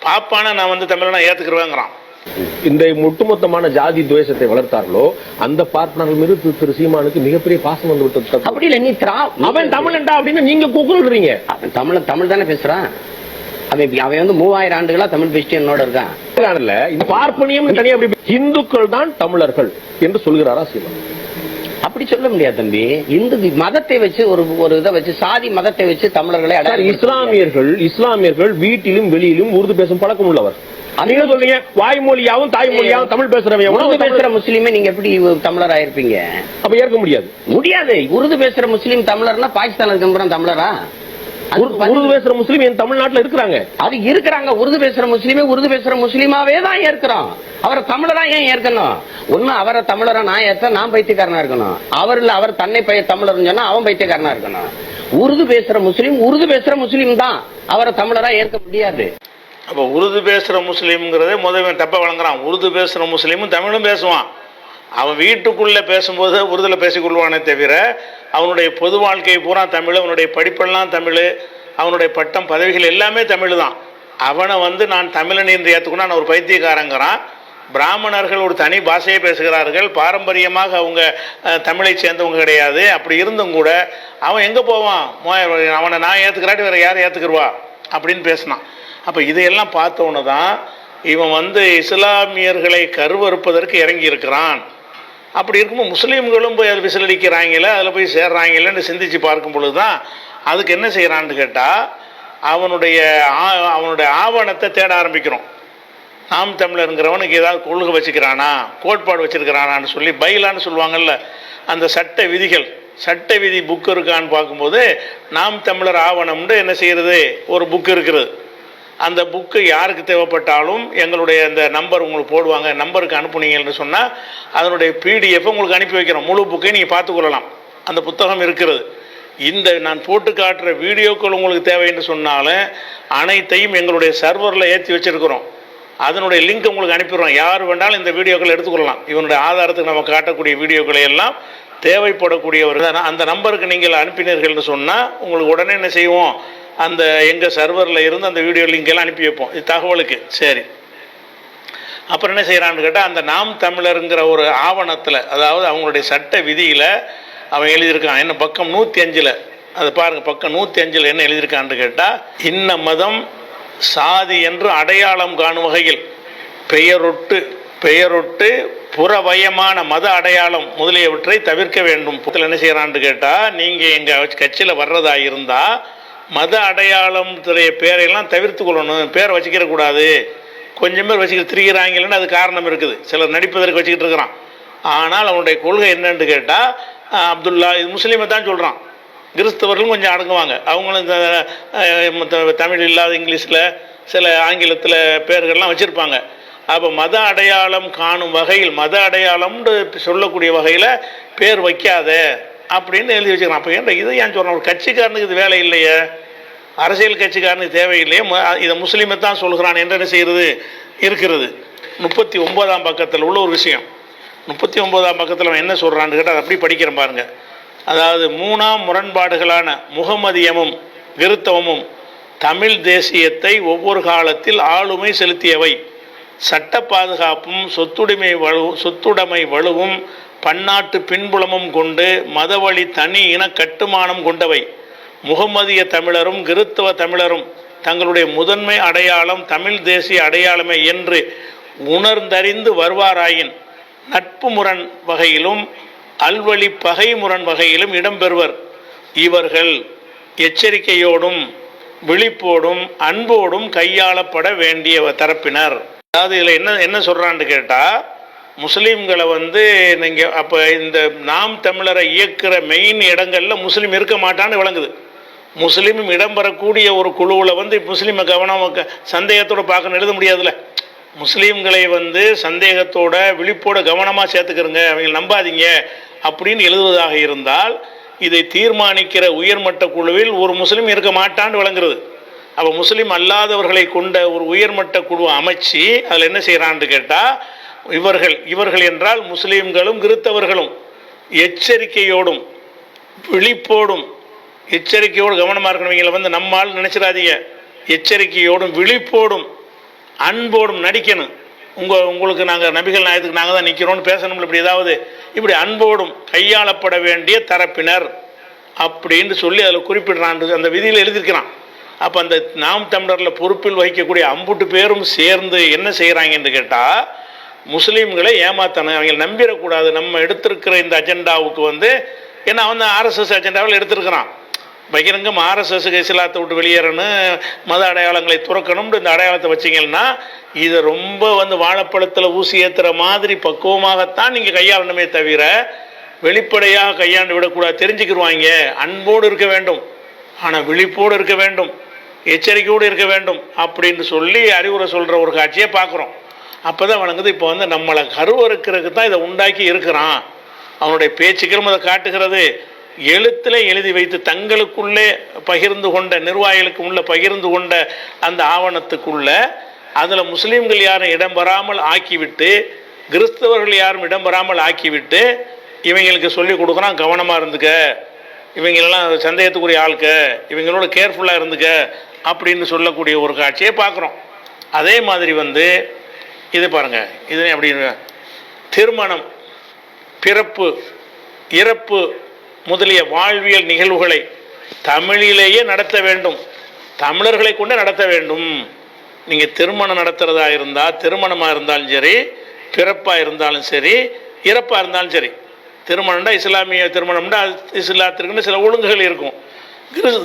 Speaker 1: பாப்பான நான் தமிழனை ஏற்றுக்கிறவேங்கிறான்.
Speaker 6: இந்த ஒட்டுமொத்தமான ஜாதி துவேஷத்தை வளர்த்தார்களோ அந்த பார்ட்னர்கள் மீது திரு சீமானுக்கு மிகப்பெரிய பாசம் வந்து விட்டது.
Speaker 4: அப்படி இல்ல, நீ
Speaker 6: அவன் தமிழன்டா அப்படின்னு நீங்க கூப்பிடுறீங்க.
Speaker 4: அவன் தமிழ் தானே பேசுறான். அவன் 3000 ஆண்டுகளா தமிழ் பேசிட்டு என்னோட இருக்கான்.
Speaker 6: இந்த பார்ப்பனியம் தனியா இந்துக்கள் தான் தமிழர்கள் என்று சொல்கிறாரா சீமான்?
Speaker 4: அப்படி சொல்ல முடியாது தம்பி. இந்து மதத்தை வச்சு ஒரு இதை வச்சு, சாதி மதத்தை வச்சு தமிழர்களை
Speaker 6: இஸ்லாமியர்கள் வீட்டிலும் வெளியிலும் உருது பேசும் பழக்கம் உள்ளவர். நீங்க சொல்றீங்க வாய்மொழியாவும் தாய்மொழியாவும் தமிழ் பேசுறவங்க
Speaker 4: பேசுற முஸ்லீமே நீங்க எப்படி தமிழர் ஆயிருப்பீங்க?
Speaker 6: அப்ப ஏற்க முடியாது.
Speaker 4: உருது பேசுற முஸ்லீம் தமிழர்னா பாகிஸ்தான் இருக்க தமிழரா?
Speaker 6: உருது பேசுற முஸ்லீம் என் தமிழ்நாட்டுல இருக்கிறாங்க.
Speaker 4: அது இருக்கிறாங்க. உருது பேசுற முஸ்லீமாவே தான் ஏற்கிறோம். அவரை தமிழரா ஏன் ஏற்கணும்? ஒண்ணு அவரை தமிழரா நான் ஏற்ற நான் பைத்தியக்காரனா இருக்கணும், அவர் தன்னை தமிழர்னு சொன்னா அவன் பைத்தியக்காரனா இருக்கணும். உருது பேசுற முஸ்லீம் தான் அவரை தமிழரா ஏற்க முடியாது.
Speaker 1: அப்போ உருது பேசுகிற முஸ்லீம்ங்கிறதே முதல் தப்பை வழங்குறான். உருது பேசுகிற முஸ்லீமும் தமிழும் பேசுவான். அவன் வீட்டுக்குள்ளே பேசும்போது உருதுல பேசிக்கொள்வானே தவிர அவனுடைய பொது வாழ்க்கை பூரா தமிழ், அவனுடைய படிப்பெல்லாம் தமிழ், அவனுடைய பட்டம் பதவிகள் எல்லாமே தமிழ் தான். அவனை நான் தமிழன் என்று ஏற்றுக்கணும், நான் ஒரு பைத்தியக்காரங்கிறான். பிராமணர்கள் ஒரு தனி பாஷையை பேசுகிறார்கள், பாரம்பரியமாக அவங்க தமிழை சேர்ந்தவங்க கிடையாது. அப்படி இருந்தும் கூட அவன் எங்கே போவான்? அவனை நான் ஏற்றுக்கிறாட்டி வேறு யார் ஏற்றுக்குருவா அப்படின்னு பேசினான். அப்போ இதையெல்லாம் பார்த்தவொன்னு தான் இவன் இஸ்லாமியர்களை கருவறுப்பதற்கு இறங்கி இருக்கிறான். அப்படி இருக்கும்போது முஸ்லீம்களும் போய் அதை விசிலடிக்கிறாங்களே, அதில் போய் சேர்றாங்களேன்னு சிந்திச்சு பார்க்கும் பொழுது தான் அதுக்கு என்ன செய்கிறான்னு கேட்டால், அவனுடைய ஆவணத்தை தேட ஆரம்பிக்கிறோம். நாம் தமிழருங்கிறவனுக்கு ஏதாவது கொள்கை வச்சுக்கிறானா, கோட்பாடு வச்சுருக்கிறானான்னு சொல்லி பைலான்னு சொல்லுவாங்கள்ல, அந்த சட்ட விதி புக்கு இருக்கான்னு பார்க்கும்போது நாம் தமிழர் ஆவணம்னு என்ன செய்கிறது, ஒரு புக்கு இருக்கிறது. அந்த புக்கு யாருக்கு தேவைப்பட்டாலும் எங்களுடைய அந்த நம்பர் உங்களுக்கு போடுவாங்க, நம்பருக்கு அனுப்புனீங்கன்னு சொன்னால் அதனுடைய பிடிஎஃப் உங்களுக்கு அனுப்பி வைக்கிறோம். முழு புக்கையும் நீங்கள் பார்த்துக்கொள்ளலாம், அந்த புத்தகம் இருக்கிறது. இந்த நான் போட்டு காட்டுற வீடியோக்கள் உங்களுக்கு தேவைன்னு சொன்னாலும் அனைத்தையும் எங்களுடைய சர்வரில் ஏற்றி வச்சுருக்கிறோம். அதனுடைய லிங்க் உங்களுக்கு அனுப்பிடுறோம். யார் வேண்டாலும் இந்த வீடியோக்களை எடுத்துக்கொள்ளலாம். இவனுடைய ஆதாரத்துக்கு நம்ம காட்டக்கூடிய வீடியோக்களை எல்லாம் தேவைப்படக்கூடியவர் அந்த நம்பருக்கு நீங்கள் அனுப்பினீர்கள்னு சொன்னால் உங்களுக்கு உடனே என்ன செய்வோம், அந்த எங்கள் சர்வரில் இருந்து அந்த வீடியோ லிங்க் எல்லாம் அனுப்பி வைப்போம். இது தகவலுக்கு. சரி, அப்புறம் என்ன செய்கிறான்னு கேட்டால், அந்த நாம் தமிழருங்கிற ஒரு ஆவணத்தில், அதாவது அவங்களுடைய சட்ட விதியில் அவன் எழுதியிருக்கான். என்ன பக்கம் 105, அது பாருங்கள், பக்கம் 105 என்ன எழுதியிருக்கான்னு கேட்டால், இன்ன மதம் சாதி என்று அடையாளம் காணும் வகையில் பெயரொட்டு புறவயமான மத அடையாளம் முதலியவற்றை தவிர்க்க வேண்டும். என்ன செய்யறான்னு கேட்டால், நீங்கள் எங்கள் கட்சியில் வர்றதா இருந்தால் மத அடையாளம் பேரையெல்லாம் தவிர்த்து கொள்ளணும், பேரை வச்சுக்கிற கூடாது. கொஞ்சம் பேர் வச்சுக்கிட்டு திரிகிறாங்கன்னு அது காரணம் இருக்குது, சிலர் நடிப்பதற்கு வச்சுக்கிட்டு இருக்கிறான். ஆனால் அவனுடைய கொள்கை என்னன்னு கேட்டால், அப்துல்லா இது முஸ்லீமை தான் சொல்கிறான். கிறிஸ்தவர்களும் கொஞ்சம் அடங்குவாங்க, அவங்களும் இந்த தமிழ் இல்லாத இங்கிலீஷில் சில ஆங்கிலத்தில் பேர்கள்லாம் வச்சுருப்பாங்க. அப்போ மத அடையாளம் காணும் வகையில், மத அடையாளம்னு சொல்லக்கூடிய வகையில் பேர் வைக்காத அப்படின்னு எழுதி வச்சுக்கிறான். அப்போ ஏன்டா இதை ஏன் சொல்கிறான்? ஒரு கட்சிக்காரனுக்கு இது வேலை இல்லையே, அரசியல் கட்சிக்காரனுக்கு தேவையில்லையே, இதை முஸ்லீமை தான் சொல்கிறான் என்று என்ன செய்கிறது இருக்கிறது. 39ஆம் பக்கத்தில் உள்ள ஒரு விஷயம். 39ஆம் பக்கத்தில் அவன் என்ன சொல்கிறான்னு கேட்டால், அப்படி படிக்கிறேன் பாருங்கள். அதாவது 3ஆம் முரண்பாடுகளான முகமதியமும் கிறித்தவமும் தமிழ் தேசியத்தை ஒவ்வொரு காலத்தில் ஆளுமை செலுத்தியவை. சட்ட பாதுகாப்பும் சொத்துடைமை வலுவும் பன்னாட்டு பின்புலமும் கொண்டு மதவழி தனி இன கட்டுமானம் கொண்டவை. முகமதிய தமிழரும் கிறித்தவ தமிழரும் தங்களுடைய முதன்மை அடையாளம் தமிழ் தேசிய அடையாளமே என்று உணர்ந்தறிந்து வருவாராயின் நட்பு முரண் வகையிலும் அல்வழி பகை முரண் வகையிலும் இடம்பெறுவர். இவர்கள் எச்சரிக்கையோடும் விழிப்போடும் அன்போடும் கையாளப்பட வேண்டிய தரப்பினர். அதாவது இதில் என்ன சொல்கிறான்னு கேட்டால், முஸ்லீம்களை வந்து நீங்கள் அப்போ இந்த நாம் தமிழரை இயக்குற மெயின் இடங்களில் முஸ்லீம் இருக்க மாட்டான்னு விளங்குது. முஸ்லீமும் இடம்பெறக்கூடிய ஒரு குழுவில் வந்து முஸ்லீமை சந்தேகத்தோடு பார்க்கணும் எழுத முடியாதுல்ல. முஸ்லீம்களை வந்து சந்தேகத்தோட விழிப்போட கவனமாக சேர்த்துக்கிறங்க, அவங்க நம்பாதீங்க அப்படின்னு எழுதுவதாக இருந்தால் இதை தீர்மானிக்கிற உயர்மட்ட குழுவில் ஒரு முஸ்லீம் இருக்க மாட்டான்னு விளங்குறது. அப்போ முஸ்லீம் அல்லாதவர்களை கொண்ட ஒரு உயர்மட்ட குழு அமைச்சு அதில் என்ன செய்கிறான்னு கேட்டால், இவர்கள் என்றால் முஸ்லீம்களும் கிறித்தவர்களும் எச்சரிக்கையோடும் விழிப்போடும், எச்சரிக்கையோடு கவனமாக இருக்கணுவீங்கள வந்து நம்மால் நினைச்சிடாதீங்க, எச்சரிக்கையோடும் விழிப்போடும் அன்போடும் நடிக்கணும். உங்களுக்கு நாங்கள் நபிகள் நாயகத்துக்கு நாங்கள் தான் நிற்கிறோம்னு பேசணும். இப்படி அன்போடும் கையாளப்பட வேண்டிய தரப்பினர் அப்படின்னு சொல்லி அதில் குறிப்பிடுறான், அந்த விதியில் எழுதியிருக்கிறான். அப்போ அந்த நாம் தமிழரில் பொறுப்பில் வகிக்கக்கூடிய அம்புட்டு பேரும் சேர்ந்து என்ன செய்கிறாங்கன்னு கேட்டால், முஸ்லீம்களை ஏமாத்தணும், அவங்க நம்பிடக்கூடாது. நம்ம எடுத்திருக்கிற இந்த அஜெண்டாவுக்கு வந்து ஏன்னா அவன் ஆர்எஸ்எஸ் அஜெண்டாவில் எடுத்திருக்கிறான். பகிரங்கம் ஆர்எஸ்எஸ்க்கு இஸ்லாத்தை விட்டு வெளியேறணும், மத அடையாளங்களை துறக்கணும்னு இந்த அடையாளத்தை வச்சிங்கன்னா இதை ரொம்ப வந்து வாழைப்பழத்தில் ஊசி ஏற்றுற மாதிரி பக்குவமாகத்தான் நீங்கள் கையாளணுமே தவிர வெளிப்படையாக கையாண்டு விடக்கூடாது. தெரிஞ்சுக்கிடுவாங்க. அன்போடு இருக்க வேண்டும், ஆனால் விழிப்போடு இருக்க வேண்டும், எச்சரிக்கையோடு இருக்க வேண்டும் அப்படின்னு சொல்லி அறிவுரை சொல்கிற ஒரு காட்சியை பார்க்குறோம். அப்போ தான் வணங்குது. இப்போ வந்து நம்மளை கருவறுக்கிறதுக்கு தான் இதை உண்டாக்கி இருக்கிறான். அவனுடைய பேச்சுக்களும் அதை காட்டுகிறது. எழுத்தில் எழுதி வைத்து தங்களுக்குள்ளே பகிர்ந்து கொண்ட, நிர்வாகிகளுக்கு உள்ள பகிர்ந்து கொண்ட அந்த ஆவணத்துக்குள்ள அதில் முஸ்லீம்கள் யாரும் இடம்பெறாமல் ஆக்கிவிட்டு, கிறிஸ்தவர்கள் யாரும் இடம்பெறாமல் ஆக்கிவிட்டு இவங்களுக்கு சொல்லி கொடுக்குறான், கவனமாக இருந்துக்க, இவங்களெல்லாம் சந்தேகத்துக்குரிய ஆளுக்க, இவங்களோட கேர்ஃபுல்லாக இருந்துக்க அப்படின்னு சொல்லக்கூடிய ஒரு காட்சியை பார்க்குறோம். அதே மாதிரி வந்து இது பாருங்க, இது அப்படி திருமணம், பிறப்பு, இறப்பு முதலிய வாழ்வியல் நிகழ்வுகளை தமிழிலேயே நடத்த வேண்டும், தமிழர்களை கொண்டே நடத்த வேண்டும். நீங்கள் திருமணம் நடத்துகிறதா இருந்தால், திருமணமாக இருந்தாலும் சரி, பிறப்பாக இருந்தாலும் சரி, இறப்பாக இருந்தாலும் சரி. திருமணம்னா இஸ்லாமிய திருமணம்னா இஸ்லாத்திற்குன்னு சில ஒழுங்குகள் இருக்கும்.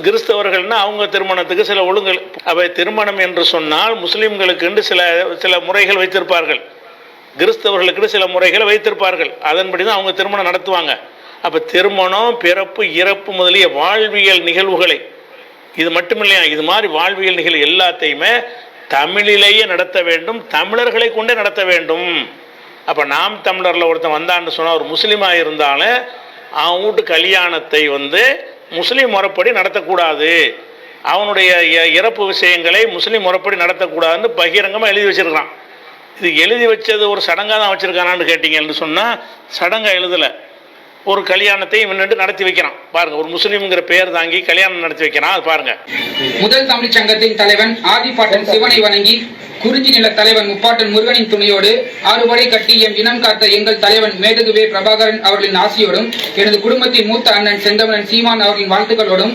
Speaker 1: கிறிஸ்தவர்கள்னா அவங்க திருமணத்துக்கு சில ஒழுங்குகள். அவை திருமணம் என்று சொன்னால் முஸ்லீம்களுக்கு சில முறைகள் வைத்திருப்பார்கள், கிறிஸ்தவர்களுக்கு சில முறைகளை வைத்திருப்பார்கள். அதன்படி தான் அவங்க திருமணம் நடத்துவாங்க. அப்போ திருமணம், பிறப்பு, இறப்பு முதலிய வாழ்வியல் நிகழ்வுகளை, இது மட்டுமில்லையா, இது மாதிரி வாழ்வியல் நிகழ்வு எல்லாத்தையுமே தமிழிலேயே நடத்த வேண்டும், தமிழர்களை கொண்டே நடத்த வேண்டும். அப்போ நாம் தமிழரில் ஒருத்தன் வந்தான்னு சொன்னால் ஒரு முஸ்லீமாக இருந்தாலும் அவன் வீட்டு கல்யாணத்தை வந்து முஸ்லீம் முறைப்படி நடத்தக்கூடாது, அவனுடைய இறப்பு விஷயங்களை முஸ்லீம் முறைப்படி நடத்தக்கூடாதுன்னு பகிரங்கமாக எழுதி வச்சிருக்கிறான். இது எழுதி வச்சது ஒரு சடங்காக தான் வச்சுருக்கானான்னு கேட்டிங்கன்னு சொன்னால் சடங்காக எழுதலை. ஒரு கல்யாணத்தை இவன் நடத்தி வைக்கிறான் பாருங்க. ஒரு முஸ்லீம்ங்கிற பெயர் தாங்கி கல்யாணம் நடத்தி வைக்கிறான். அது பாருங்க.
Speaker 7: முதல் தமிழ் சங்கத்தின் தலைவன் ஆதிப்பாட்டன் சிவனை வணங்கி, குறிஞ்சி நில தலைவன் முப்பாட்டன் முருகனின் துணையோடு 6 படை கட்டி எம் இனம் காத்த எங்கள் தலைவன் மேதகுவே பிரபாகரன் அவர்களின் ஆசியோடும், எனது குடும்பத்தின் மூத்த அண்ணன் செந்தமனன் சீமான் அவர்களின் வாழ்த்துக்களோடும்,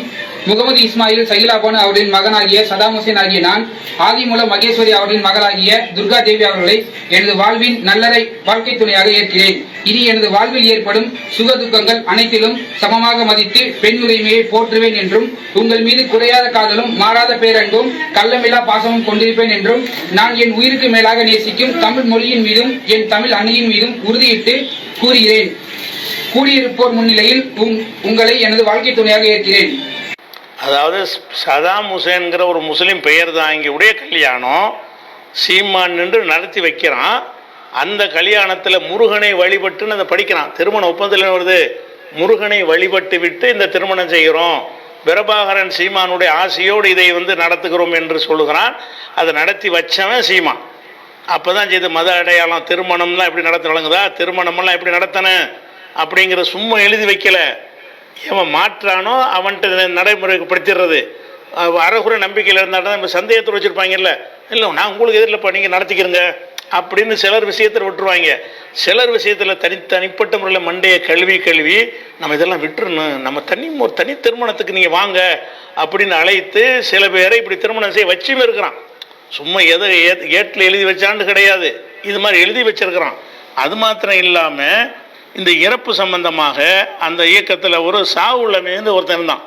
Speaker 7: முகமது இஸ்மாயில் சைலாபானு அவர்களின் மகனாகிய சதாம் ஹுசேன் ஆகிய நான், ஆதிமூலம் மகேஸ்வரி அவர்களின் மகளாகிய துர்கா தேவி அவர்களை எனது வாழ்வின் நல்லரை வாழ்க்கை துணையாக ஏற்கிறேன். இனி எனது வாழ்வில் ஏற்படும் சுக துக்கங்கள் அனைத்திலும் சமமாக மதித்து பெண் உரிமையை போற்றுவேன் என்றும், உங்கள் மீது குறையாத காதலும் மாறாத பேரன்பும் கள்ளமில்லா பாசமும் கொண்டிருப்பேன் என்றும், நான் என் உயிருக்கு மேலாக நேசிக்கும் தமிழ் மொழியின் மீதும் என் தமிழ் அன்னையின் மீதும் உறுதியிட்டு கூறுகிறேன். கூடியிருப்போர் முன்னிலையில் உங்களை எனது வாழ்க்கை துணையாக ஏற்கிறேன்.
Speaker 1: அதாவது சதாம் ஹுசேன்கிற ஒரு முஸ்லீம் பெயர் தாங்கி உடைய கல்யாணம் சீமான் நின்று நடத்தி வைக்கிறான். அந்த கல்யாணத்தில் முருகனை வழிபட்டுன்னு அதை படிக்கிறான். திருமண ஒப்பந்தத்தில் வருது, முருகனை வழிபட்டு விட்டு இந்த திருமணம் செய்கிறோம், பிரபாகரன் சீமானுடைய ஆசையோடு இதை வந்து நடத்துகிறோம் என்று சொல்லுகிறான். அதை நடத்தி வச்சவன் சீமான். அப்போ தான் செய்து மத அடையாளம் திருமணம்லாம் எப்படி நடத்த வழங்குதா, திருமணமெல்லாம் எப்படி நடத்தணும் அப்படிங்கிற சும்மா எழுதி வைக்கல. எவன் மாற்றானோ அவன்கிட்ட நடைமுறைப்படுத்திடுறது. அறகுறை நம்பிக்கையில் இருந்தால் தான் இப்போ சந்தேகத்தில் வச்சுருப்பாங்கல்ல, இல்லை நான் உங்களுக்கு எதிரில்ப்பா நீங்கள் நடத்திக்கிறங்க அப்படின்னு சிலர் விஷயத்தில் விட்டுருவாங்க. சிலர் விஷயத்தில் தனிப்பட்ட முறையில் மண்டையை கழுவி நம்ம இதெல்லாம் விட்டுறணும், நம்ம தனி திருமணத்துக்கு நீங்கள் வாங்க அப்படின்னு அழைத்து சில பேரை இப்படி திருமணம் செய்ய வச்சுமே இருக்கிறான். சும்மா எதை ஏட்டில் எழுதி வச்சான்னு கிடையாது, இது மாதிரி எழுதி வச்சிருக்கிறான். அது மாத்திரம் இல்லாமல் இந்த இறப்பு சம்பந்தமாக அந்த இயக்கத்தில் ஒரு சாவுள்ளமீன்னு ஒருத்தன் இருந்தான்,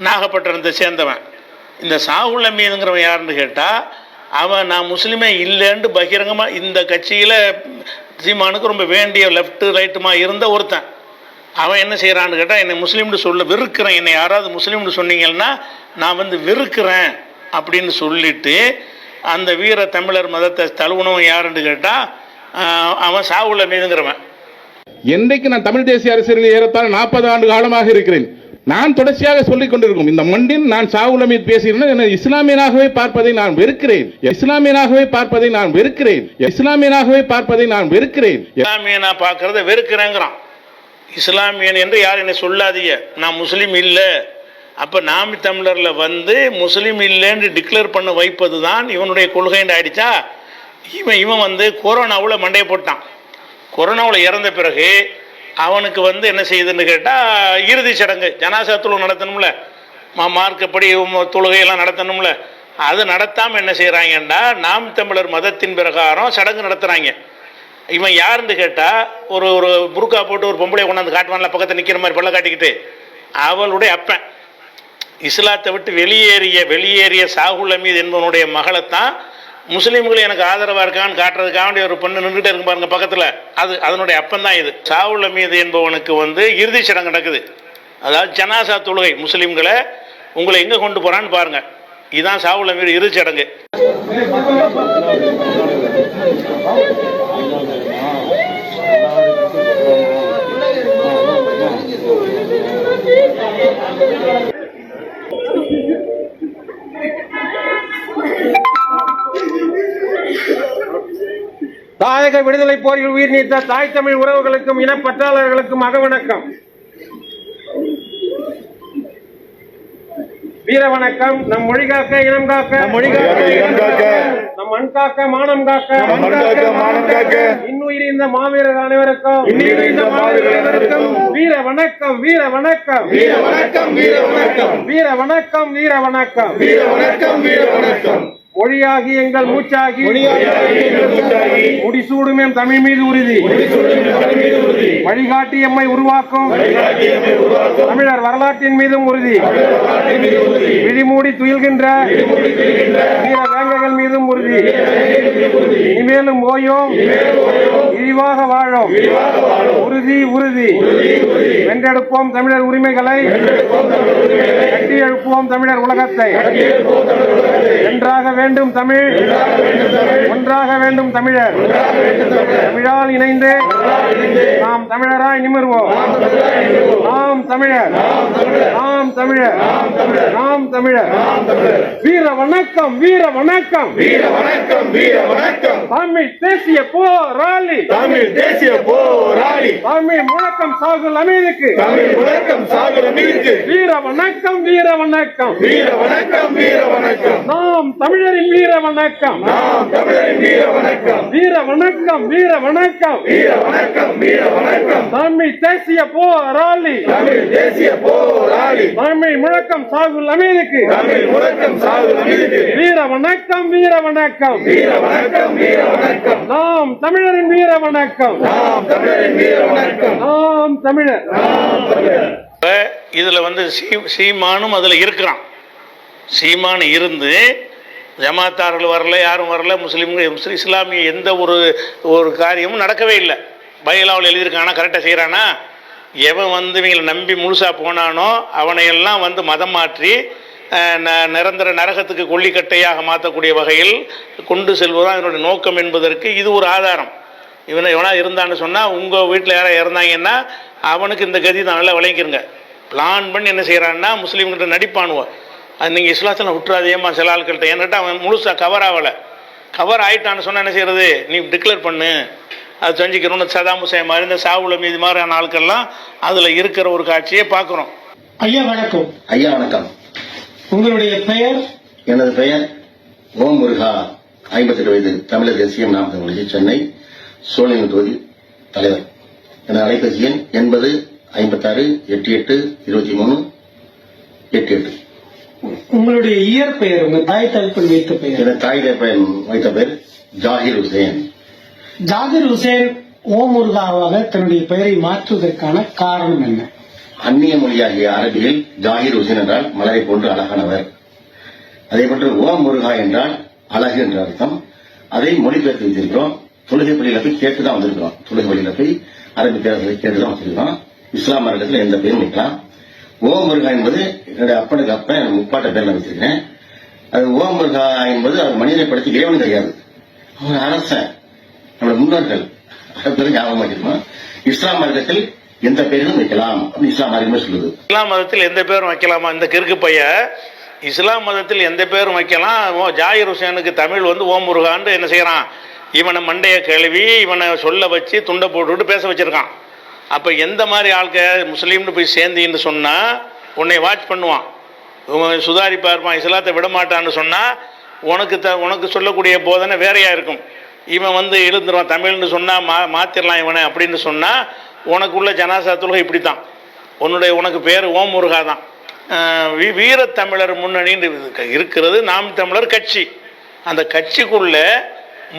Speaker 1: நாகப்பட்டினத்தை சேர்ந்தவன். இந்த சாவுள்ளமீனுங்கிறவன் யாருன்னு கேட்டால் அவன் நான் முஸ்லீமே இல்லைன்ட்டு பகிரங்கமாக இந்த கட்சியில் சீமானுக்கு ரொம்ப வேண்டிய லெஃப்ட் ரைட்டுமா இருந்த ஒருத்தன் அவன் என்ன செய்கிறான்னு கேட்டால் என்னை முஸ்லீம்னு சொல்ல வெறுக்கிறேன், என்னை யாராவது முஸ்லீம்னு சொன்னீங்கன்னா நான் வந்து வெறுக்கிறேன் அப்படின்னு சொல்லிட்டு அந்த வீர தமிழர் மதத்தை தழுவனவன் யாருன்னு கேட்டால் அவன் சாவுல மீதுங்கிறவன்.
Speaker 8: என்றைக்கு நான் தமிழ் தேசிய அரசியலில் ஏறத்தாழ 40 ஆண்டு காலமாக இருக்கிறேன். நான் தொடர்ச்சியாக சொல்லிக் கொண்டிருக்கும் இந்த மண்ணில் நான் சாவுல மீது பேசுகிறேன். இஸ்லாமியனாகவே பார்ப்பதை நான் வெறுக்கிறேன், இஸ்லாமியனாகவே பார்ப்பதை நான் வெறுக்கிறேன், இஸ்லாமியனாகவே பார்ப்பதை நான் வெறுக்கிறேன்.
Speaker 1: இஸ்லாமியனா பார்க்கறத வெறுக்கிறேங்கிறான். இஸ்லாமியன் என்று யார் என்னை சொல்லாதீங்க, நான் முஸ்லீம் இல்லை. அப்போ நாம் தமிழரில் வந்து முஸ்லீம் இல்லைன்னு டிக்ளேர் பண்ண வைப்பது தான் இவனுடைய கொள்கைன்னு ஆயிடுச்சா. இவன் வந்து கொரோனாவில் மண்டையை போட்டான். கொரோனாவில் இறந்த பிறகு அவனுக்கு வந்து என்ன செய்யுதுன்னு கேட்டால் இறுதி சடங்கு ஜனாசா தொழுகை நடத்தணும்ல, மார்க்கப்படி தொழுகையெல்லாம் நடத்தணும்ல. அது நடத்தாமல் என்ன செய்கிறாங்கன்னா நாம் தமிழர் மதத்தின் பிரகாரம் சடங்கு நடத்துகிறாங்க. இவன் யாருன்னு கேட்டால் ஒரு புர்கா போட்டு ஒரு பொம்பளை கொண்டாந்து காட்டுவான்ல, பக்கத்தில் நிற்கிற மாதிரி பல்ல காட்டிக்கிட்டு, அவளுடைய அப்பன் இஸ்லாத்தை விட்டு வெளியேறிய சாகுல் அமீது என்பவனுடைய மகளைத்தான் முஸ்லீம்கள் எனக்கு ஆதரவாக இருக்கான்னு காட்டுறதுக்காக வேண்டிய ஒரு பொண்ணு நின்றுட்டு இருக்கு பாருங்க பக்கத்தில், அதனுடைய அப்பன் தான் இது. சாவுல் அமீது என்பவனுக்கு வந்து இறுதி சடங்கு நடக்குது, அதாவது ஜனாசா தொழுகை. முஸ்லீம்களை உங்களை எங்கே கொண்டு போகிறான்னு பாருங்க, இதுதான் சாவுல் அமீது இறுதி சடங்கு.
Speaker 9: தாயக விடுதலை போரில் உயிர் நீத்த தாய் தமிழ் உறவுகளுக்கும் இனப்பற்றாளர்களுக்கும் அகவணக்கம், வீர வணக்கம். நம் மொழி காக்க, இனம் காக்க, நம் மண் காக்க, மானம் காக்க, இன்னுயிர் இந்த மாவீரர் அனைவருக்கும் வீர வணக்கம், வீர வணக்கம், வீர வணக்கம், வீர வணக்கம், வீர வணக்கம், வீர வணக்கம், வீர வணக்கம், வீர வணக்கம். மொழியாகி எங்கள் மூச்சாகி முடிசூடும் எம் தமிழ் மீது உறுதி, வழிகாட்டி எம்மை உருவாக்கும் தமிழர் வரலாற்றின் மீதும் உறுதி, விழிமூடி துயில்கின்ற வீர வேங்கைகள் மீதும் உறுதி. இனிமேலும் ஓயோம் இழிவாக வாழும் உறுதி உறுதி. வென்றெடுப்போம் தமிழர் உரிமைகளை, கட்டி எழுப்புவோம் தமிழர் உலகத்தை. வென்றாக வேண்டும் தமிழ், ஒன்றாக வேண்டும் தமிழர். தமிழால் இணைந்து நாம் தமிழராய் நிமிர்வோம். நாம் தமிழர், நாம் தமிழர், நாம் தமிழர். வீர வணக்கம், வீர வணக்கம், வீர வணக்கம், வீர வணக்கம். தமிழ் தேசிய போராளி, தமிழ் தேசிய போராளி. தமிழ் முழக்கம் சாகுல் அமீதுக்கு, தமிழ் முழக்கம் சாகுல் அமீதுக்கு. வீர வணக்கம், வீர வணக்கம், வீர வணக்கம், வீர வணக்கம். நாம் தமிழரின் வீர வணக்கம், நாம் தமிழரின் வீர வணக்கம். வீர வணக்கம், வீர வணக்கம், வீர வணக்கம், வீர வணக்கம். தமிழ் தேசிய போராளி, தமிழ் தேசிய போராளி. தமிழ் முழக்கம் சாகுல் அமீதுக்கு, தமிழ் முழக்கம் சாகுல் அமீதுக்கு. வீர வணக்கம், வீர வணக்கம், வீர வணக்கம், வீர வணக்கம். நாம் தமிழரின் வீர வணக்கம், நாம் தமிழரின் வீர வணக்கம். நாம் தமிழர், நாம் தமிழர்.
Speaker 1: இதுல வந்து சீமானும் அதுல இருக்கிறான். சீமான் இருந்து ஜமாத்தார்கள் வரல, யாரும் வரல, முஸ்லீம்கள் இஸ்லாமிய எந்த ஒரு காரியமும் நடக்கவே இல்லை. பைலாவில் எழுதியிருக்கானா, கரெக்டாக செய்கிறானா? எவன் வந்து இவங்களை நம்பி முழுசாக போனானோ அவனையெல்லாம் வந்து மதம் மாற்றி நிரந்தர நரகத்துக்கு கொல்லிக்கட்டையாக மாற்றக்கூடிய வகையில் கொண்டு செல்வதுதான் இதனுடைய நோக்கம் என்பதற்கு இது ஒரு ஆதாரம். இவனா இருந்தான்னு சொன்னால் உங்கள் வீட்டில் யாராவது இறந்தாங்கன்னா அவனுக்கு இந்த கதி தான். நல்லா விளங்கிக்கிறங்க. பிளான் பண்ணி என்ன செய்கிறான்னா முஸ்லீம்கிட்ட நடிப்பானுவோம். அது நீங்கள் இஸ்லாத்தில் விட்டுறாதேம்மா சில ஆட்கள்கிட்ட. ஏன்னுட்டா அவன் முழுசாக கவர் ஆகலை. கவர் ஆகிட்டான்னு சொன்னால் என்ன செய்கிறது, நீ டிக்ளேர் பண்ணு, அது செஞ்சுக்கணும்னு சதாம் ஹுசைன் மாதிரி இந்த சாவுல மீது மாதிரியான ஆட்கள்லாம் அதில் இருக்கிற ஒரு காட்சியை பார்க்குறோம்.
Speaker 10: ஐயா வணக்கம்.
Speaker 2: ஐயா வணக்கம்.
Speaker 10: உங்களுடைய பெயர்?
Speaker 2: எனது பெயர் ஓம் முருகா, 58 வயது, தமிழர் தேசியம், நாம் தமிழ் கட்சி, சென்னை சோழன் தொகுதி தலைவர். எனது அலைபேசி எண் 80 56 88 23 88.
Speaker 10: உங்களுடைய இயற்பெயர், உங்க தாய் தகப்பன் வைத்த பெயர்?
Speaker 2: எனது தாய் தகப்பன் வைத்த பெயர் ஜாகிர் ஹுசேன்.
Speaker 10: ஜாகிர் ஹுசேன் ஓம் முருகாவாக தன்னுடைய பெயரை மாற்றுவதற்கான காரணம் என்ன?
Speaker 2: அந்நிய மொழியாகிய அரபியில் ஜாகிர் ஹுசேன் என்றால் மலரை போன்று அழகானவர். அதே போன்று ஓம் முருகா என்றால்
Speaker 11: அழகு என்ற அர்த்தம். அதை மொழிபெயர்த்து வைத்திருக்கிறோம். தொழுகை பள்ளியில போய் கேட்டுதான் வந்திருக்கிறோம். தொழுகை பள்ளியில போய் அரபி பேரத்தை கேட்டுதான் வச்சிருக்கிறோம். இஸ்லாம் மார்க்கத்தில் எந்த பேரும் வைக்கலாம். ஓம் முருகா என்பது என்னுடைய அப்பனுக்கு அப்ப முப்பாட்ட பேர்ல வச்சிருக்கேன். அது ஓம் முருகா என்பது அவர் மனிதனை படுத்தி இறைவன் கிடையாது, அவர் அரசன், நம்முடைய முன்னோர்கள் பேரும் ஞாபகம் வச்சிருக்கோம். இஸ்லாம் மார்க்கத்தில் எந்த பேரும் வைக்கலாம் அப்படின்னு இஸ்லாம் மார்க்கமே சொல்லுது.
Speaker 1: இஸ்லாம் மதத்தில் எந்த பேரும் வைக்கலாமா? இந்த கிறுக்கு பைய இஸ்லாம் மதத்தில் எந்த பேரும் வைக்கலாம். ஜாகிர் ஹுசேனுக்கு தமிழ் வந்து ஓம் முருகான்னு என்ன செய்யறான், இவனை மண்டைய கழுவி இவனை சொல்ல வச்சு துண்டை போட்டுவிட்டு பேச வச்சிருக்கான். அப்ப எந்த மாதிரி ஆட்க முஸ்லீம்னு போய் சேர்ந்தின்னு சொன்னா உன்னை வாட்ச் பண்ணுவான், சுதாரிப்பா இருப்பான், இஸ்லாத்தை விட மாட்டான்னு சொன்னா உனக்கு சொல்லக்கூடிய போதனை வேறையா இருக்கும். இவன் வந்து எழுந்துருவான், தமிழ்னு சொன்னா மாத்திரலாம் இவனை அப்படின்னு சொன்னா உனக்குள்ள ஜனாசா தொழுகை இப்படித்தான். உனக்கு பேர் ஓம் முருகா தான். வீரத்தமிழர் முன்னணின்னு இருக்கிறது நாம் தமிழர் கட்சி. அந்த கட்சிக்குள்ள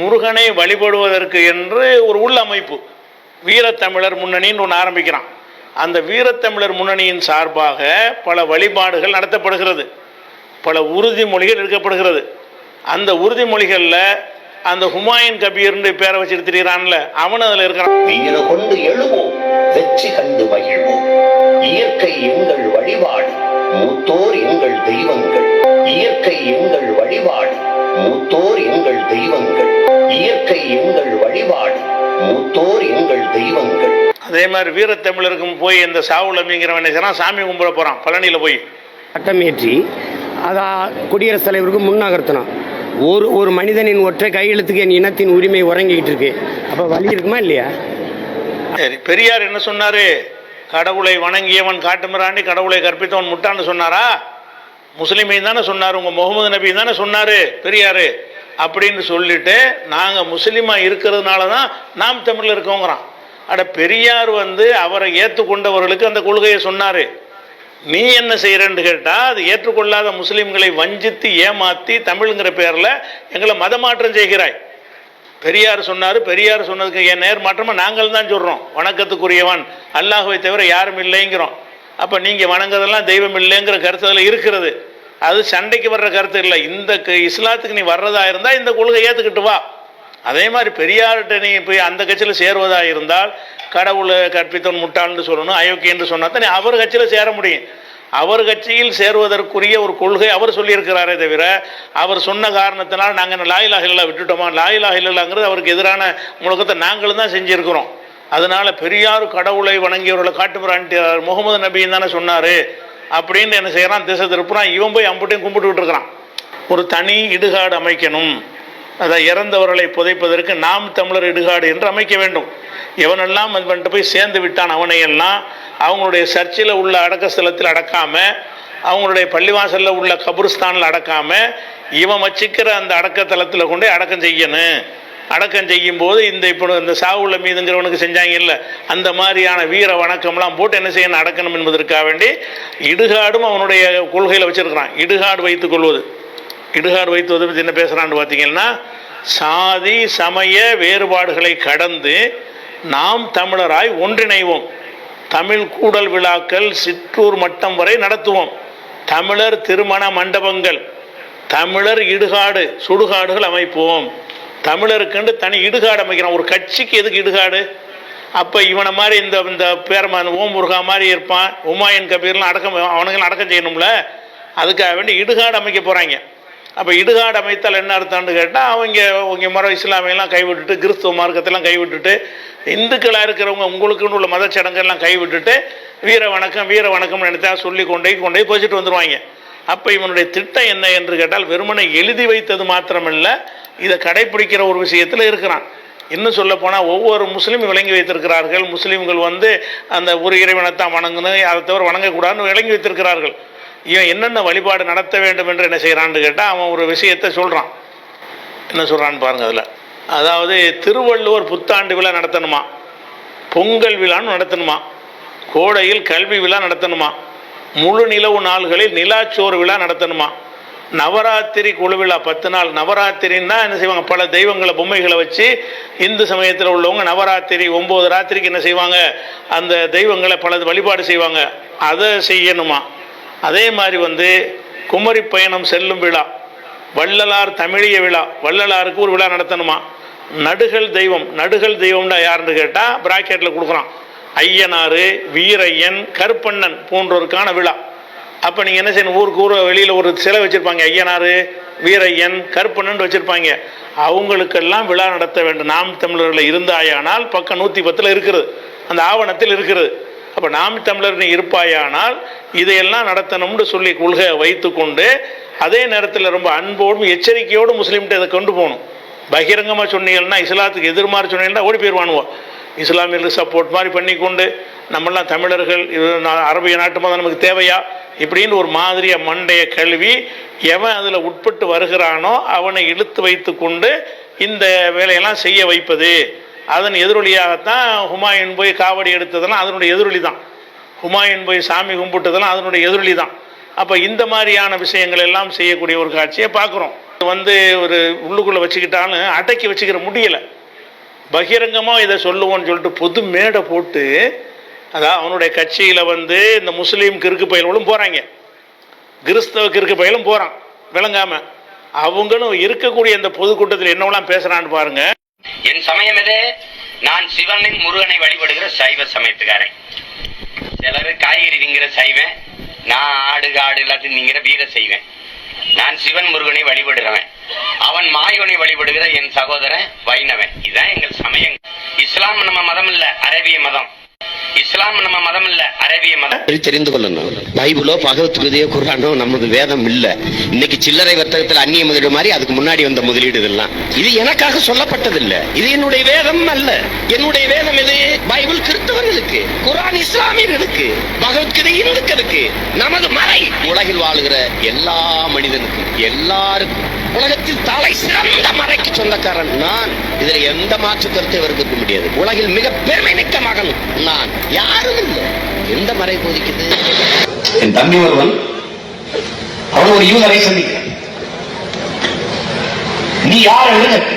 Speaker 1: முருகனை வழிபடுவதற்கு என்று ஒரு உள்ளமைப்பு வீரத்தமிழர் முன்னணின்னு ஒன்று ஆரம்பிக்கிறான். அந்த வீரத்தமிழர் முன்னணியின் சார்பாக பல வழிபாடுகள் நடத்தப்படுகிறது, பல உறுதிமொழிகள் எடுக்கப்படுகிறது. அந்த உறுதிமொழிகளில் அந்த ஹுமாயூன் கபீர்னு பேரை வச்சுட்டு திரிகிறான்ல, அவனு அதில் இருக்கிறான்.
Speaker 2: வீர கொண்டு எழுவோம், வெற்றி கண்டு மகிழ்வோம், இயற்கை எங்கள் வழிபாடு, மூத்தோர் எங்கள் தெய்வங்கள், இயற்கை எங்கள் வழிபாடு, மூத்தோர் எங்கள் தெய்வங்கள், இயற்கை எங்கள் வழிபாடு, மூத்தோர் எங்கள் தெய்வங்கள்.
Speaker 1: அதே மாதிரி வீரத்தமிழருக்கும் போய் இந்த சாவுலமிங்கிறவன் சாமி கும்பிட போறான் பழனியில போய்
Speaker 12: சட்டமேற்றி அதான் குடியரசுத் தலைவருக்கு முன்னகர்த்தணும். ஒரு மனிதனின் ஒற்றை கையெழுத்துக்கு என் இனத்தின் உரிமை உறங்கிட்டு இருக்கு. அப்ப வழி இருக்குமா இல்லையா?
Speaker 1: சரி, பெரியார் என்ன சொன்னாரு? கடவுளை வணங்கியவன் காட்டுமிராண்டி, கடவுளை கற்பித்தவன் முட்டான்னு சொன்னாரா? முஸ்லிமையும் தானே சொன்னார், உங்க முகமது நபி தானே சொன்னாரு பெரியாரு. அப்படின்னு சொல்லிட்டு நாங்க முஸ்லிமா இருக்கிறதுனால தான் நாம் தமிழ்ல இருக்கோங்கிறான். அட, பெரியார் வந்து அவரை ஏற்றுக்கொண்டவர்களுக்கு அந்த கொள்கையை சொன்னாரு. நீ என்ன செய்யறன்னு கேட்டா, அது ஏற்றுக்கொள்ளாத முஸ்லிம்களை வஞ்சித்து ஏமாத்தி தமிழ்ங்கிற பேர்ல எங்களை மதமாற்றம் செய்கிறாய். பெரியார் சொன்னாரு, பெரியார் சொன்னதுக்கு என் நேர் மாற்றமா நாங்கள் தான் சொல்றோம், வணக்கத்துக்குரியவன் அல்லாஹ்வை தவிர யாரும் இல்லைங்கிறோம். அப்ப நீங்க வணங்குறதெல்லாம் தெய்வம் இல்லைங்கிற கருத்து அதுல இருக்கிறது. அது சண்டைக்கு வர்ற கருத்து இல்லை. இந்த இஸ்லாத்துக்கு நீ வர்றதா இருந்தா இந்த கொள்கை ஏத்துக்கிட்டு வா. அதே மாதிரி பெரியார்கிட்ட நீ போய் அந்த கட்சியில் சேருவதா இருந்தால் கடவுளை கற்பித்தவன் முட்டாள்னு சொல்லணும், அயோக்கியன்னு சொன்னா தான் நீ அவர் கட்சியில் சேர முடியும். அவர் கட்சியில் சேருவதற்குரிய ஒரு கொள்கை அவர் சொல்லியிருக்கிறாரே தவிர அவர் சொன்ன காரணத்தினால் நாங்கள் லா இலாஹ இல்லல்லாஹ் விட்டுட்டோமா? லா இலாஹ இல்லல்லாஹ்ங்கிறது அவருக்கு எதிரான முழக்கத்தை நாங்களும் தான் செஞ்சிருக்கிறோம். அதனால பெரியார் கடவுளை வணங்கியவர்களை காட்டுமிரான்ட்டு முகமது நபியும் தானே சொன்னாரு அப்படின்னு என்ன செய்யறான், திசை திருப்புறான். இவன் போய் அம்புட்டையும் கும்பிட்டு இருக்கிறான். ஒரு தனி இடுகாடு அமைக்கணும், அதை இறந்தவர்களை புதைப்பதற்கு நாம் தமிழர் இடுகாடு என்று அமைக்க வேண்டும். எவனெல்லாம் அது பண்ணிட்டு போய் சேர்ந்து விட்டான் அவனையெல்லாம் அவங்களுடைய சர்ச்சில் உள்ள அடக்க ஸ்தலத்தில் அடக்காம, அவங்களுடைய பள்ளிவாசலில் உள்ள கபுர்ஸ்தானில் அடக்காம, இவன் வச்சுக்கிற அந்த அடக்கத்தலத்தில் கொண்டு அடக்கம் செய்யணும். அடக்கம் செய்யும் போது இந்த சாவுள்ள மீதுங்கிறவனுக்கு செஞ்சாங்க இல்லை, அந்த மாதிரியான வீர வணக்கம்லாம் போட்டு என்ன செய்யணும், அடக்கணும் என்பதற்காக வேண்டி இடுகாடும் அவனுடைய கொள்கையில் வச்சிருக்கிறான். இடுகாடு வைத்துக் கொள்வது, இடுகாடு வைத்துவதை பற்றி என்ன பேசுறான்னு பார்த்தீங்கன்னா, சாதி சமய வேறுபாடுகளை கடந்து நாம் தமிழராய் ஒன்றிணைவோம். தமிழ் கூடல் விழாக்கள் சிற்றூர் மட்டம் வரை நடத்துவோம். தமிழர் திருமண மண்டபங்கள், தமிழர் இடுகாடு சுடுகாடுகள் அமைப்போம். தமிழருக்குண்டு தனி இடுகாடு அமைக்கிறான். ஒரு கட்சிக்கு எதுக்கு இடுகாடு? அப்போ இவனை மாதிரி இந்த பேரமான ஓம் முருகா மாதிரி இருப்பான், ஹுமாயூன் கபீர்லாம் அவனுங்களாம் அடக்கம் செய்யணும்ல, அதுக்காக வேண்டி இடுகாடு அமைக்க போகிறாங்க. அப்போ இடுகாடு அமைத்தால் என்ன அர்த்தம்னு கேட்டால், அவங்க மர இஸ்லாமியெல்லாம் கைவிட்டுட்டு, கிறிஸ்துவ மார்க்கத்தெல்லாம் கைவிட்டுட்டு, இந்துக்களாக இருக்கிறவங்க உங்களுக்குன்னு உள்ள மதச்சடங்கெல்லாம் கைவிட்டுட்டு வீர வணக்கம் நினைத்தா சொல்லி கொண்டே போச்சுட்டு வந்துடுவாங்க. அப்போ இவனுடைய திட்டம் என்ன என்று கேட்டால், வெறுமனை எழுதி வைத்தது மாத்திரமல்ல, இதை கடைபிடிக்கிற ஒரு விஷயத்தில் இருக்கிறான். இன்னும் சொல்ல போனால் ஒவ்வொரு முஸ்லீமும் விளங்கி வைத்திருக்கிறார்கள். முஸ்லீம்கள் அந்த ஒரு இறைவனைத்தான் வணங்கணும், அதை தவிர வணங்கக்கூடாதுன்னு விளங்கி வைத்திருக்கிறார்கள். இவன் என்னென்ன வழிபாடு நடத்த வேண்டும் என்று என்ன செய்யறான்னு கேட்டால், அவன் ஒரு விஷயத்தை சொல்றான். என்ன சொல்றான்னு பாருங்க. அதில் அதாவது திருவள்ளுவர் புத்தாண்டு விழா நடத்தணுமா, பொங்கல் விழான்னு நடத்தணுமா, கோடையில் கல்வி விழா நடத்தணுமா, முழு நிலவு நாள்களில் நிலாச்சோறு விழா நடத்தணுமா, நவராத்திரி குழு விழா 10 நாள். நவராத்திரின்னா என்ன செய்வாங்க, பல தெய்வங்களை பொம்மைகளை வச்சு இந்து சமயத்தில் உள்ளவங்க நவராத்திரி 9 ராத்திரிக்கு என்ன செய்வாங்க, அந்த தெய்வங்களை பல வழிபாடு செய்வாங்க, அதை செய்யணுமா. அதே மாதிரி குமரி பயணம் செல்லும் விழா, வள்ளலார் தமிழிய விழா, வள்ளலாருக்கு ஒரு விழா நடத்தணுமா. நடுகள் தெய்வம், நடுகள் தெய்வம்னா யாருன்னு கேட்டால் பிராக்கெட்டில் கொடுக்குறான், ஐயனார், வீரையன், கருப்பண்ணன் போன்றோருக்கான விழா. அப்போ நீங்கள் என்ன செய்யணும், ஊருக்கு வெளியில் ஒரு சிலை வச்சுருப்பாங்க, ஐயனார், வீரையன், கருப்பண்ணன் வச்சுருப்பாங்க. அவங்களுக்கெல்லாம் விழா நடத்த வேண்டும். நாம் தமிழர்கள் இருந்தாயானால் பக்கம் 110 இருக்கிறது, அந்த ஆவணத்தில் இருக்கிறது. அப்போ நாம் தமிழர் நீ இருப்பாயானால் இதையெல்லாம் நடத்தணும்னு சொல்லி கொள்கை வைத்து கொண்டு, அதே நேரத்தில் ரொம்ப அன்போடும் எச்சரிக்கையோடு முஸ்லீம்கிட்ட இதை கொண்டு போகணும். பகிரங்கமாக சொன்னீங்கன்னா, இஸ்லாத்துக்கு எதிர்மாறு சொன்னீங்கன்னா ஓடி போயிடுவானுவோம். இஸ்லாமியர்களுக்கு சப்போர்ட் மாதிரி பண்ணிக்கொண்டு நம்மளாம் தமிழர்கள், அரபிய நாட்டு மதம் நமக்கு தேவையா இப்படின்னு ஒரு மாதிரியை மண்டைய கழுவி எவன் அதில் உட்பட்டு வருகிறானோ அவனை இழுத்து வைத்து கொண்டு இந்த வேலையெல்லாம் செய்ய வைப்பது. அதன் எதிரொலியாகத்தான் ஹுமாயூன் போய் காவடி எடுத்ததெல்லாம் அதனுடைய எதிரொலி தான். ஹுமாயூன் போய் சாமி கும்பிட்டதெல்லாம் அதனுடைய எதிரொலி தான். அப்போ இந்த மாதிரியான விஷயங்கள் எல்லாம் செய்யக்கூடிய ஒரு காட்சியை பார்க்குறோம். ஒரு உள்ளுக்குள்ளே வச்சுக்கிட்டாலும் அடக்கி வச்சுக்கிற முடியலை. பகிரங்கமாக இதை சொல்லுவோன்னு சொல்லிட்டு பொது மேடை போட்டு, அதான் அவனுடைய கட்சியில் இந்த முஸ்லீம் கிறுக்கு பயல்களும் போகிறாங்க, கிறிஸ்தவ கிறுக்கு பயலும் போகிறான் விளங்காம. அவங்களும் இருக்கக்கூடிய இந்த பொதுக்கூட்டத்தில் என்னவெல்லாம் பேசுகிறான்னு பாருங்க.
Speaker 3: என் சமயம் எது? நான் சிவனின் முருகனை வழிபடுகிற சைவ சமயத்துக்காரன். சிலர் காய்கறி திங்கிற சைவன், நான் ஆடு காடு எல்லாத்தையும் திங்கிற வீர செய்வேன். நான் சிவன் முருகனை வழிபடுகிறவன், அவன் மாயோனை வழிபடுகிற என் சகோதரன் வைணவன். இதுதான் எங்கள் சமயம். இஸ்லாம் நம்ம மதம் இல்ல, அரேபிய மதம். இஸ்லாம் நம்ம மதம் இல்ல, அரேபிய மதம். தெரிந்து கொள்ளணும். பைபிளோ பகவத்கீதையோ குர்ஆனோ நமது வேதம் இல்ல. இன்னைக்கு சில்லறை வர்த்தகத்தில் அந்நிய முதலீடு மாதிரி அதுக்கு முன்னாடி வந்த முதலீடு இதெல்லாம். இது எனக்காக சொல்லப்பட்டது இல்ல, இது என்னுடைய வேதம் அல்ல. என்னுடைய வேதம் எது? பைபிள் கிறிஸ்தவர்களுக்கு, குர்ஆன் இஸ்லாமியர்களுக்கு, பகவத்கீதை இந்துக்களுக்கு. நமது மறை உலகில் வாழுகிற எல்லா மனிதனுக்கும், எல்லாருக்கும். உலகத்தில் தலை சிறந்த மறைக்கு சொந்தக்காரன் நான். இதுல எந்த மாற்று கருத்தை வர்க்க முடியாது. உலகில் மிக பெருமை மிக்க மகன் நான், யாரும் இல்லை. எந்த மறை போதிக்குது? என் தம்பி ஒருவன், அவன் ஒரு யூதரை சந்திக்க, நீ யார் என்று கேட்க,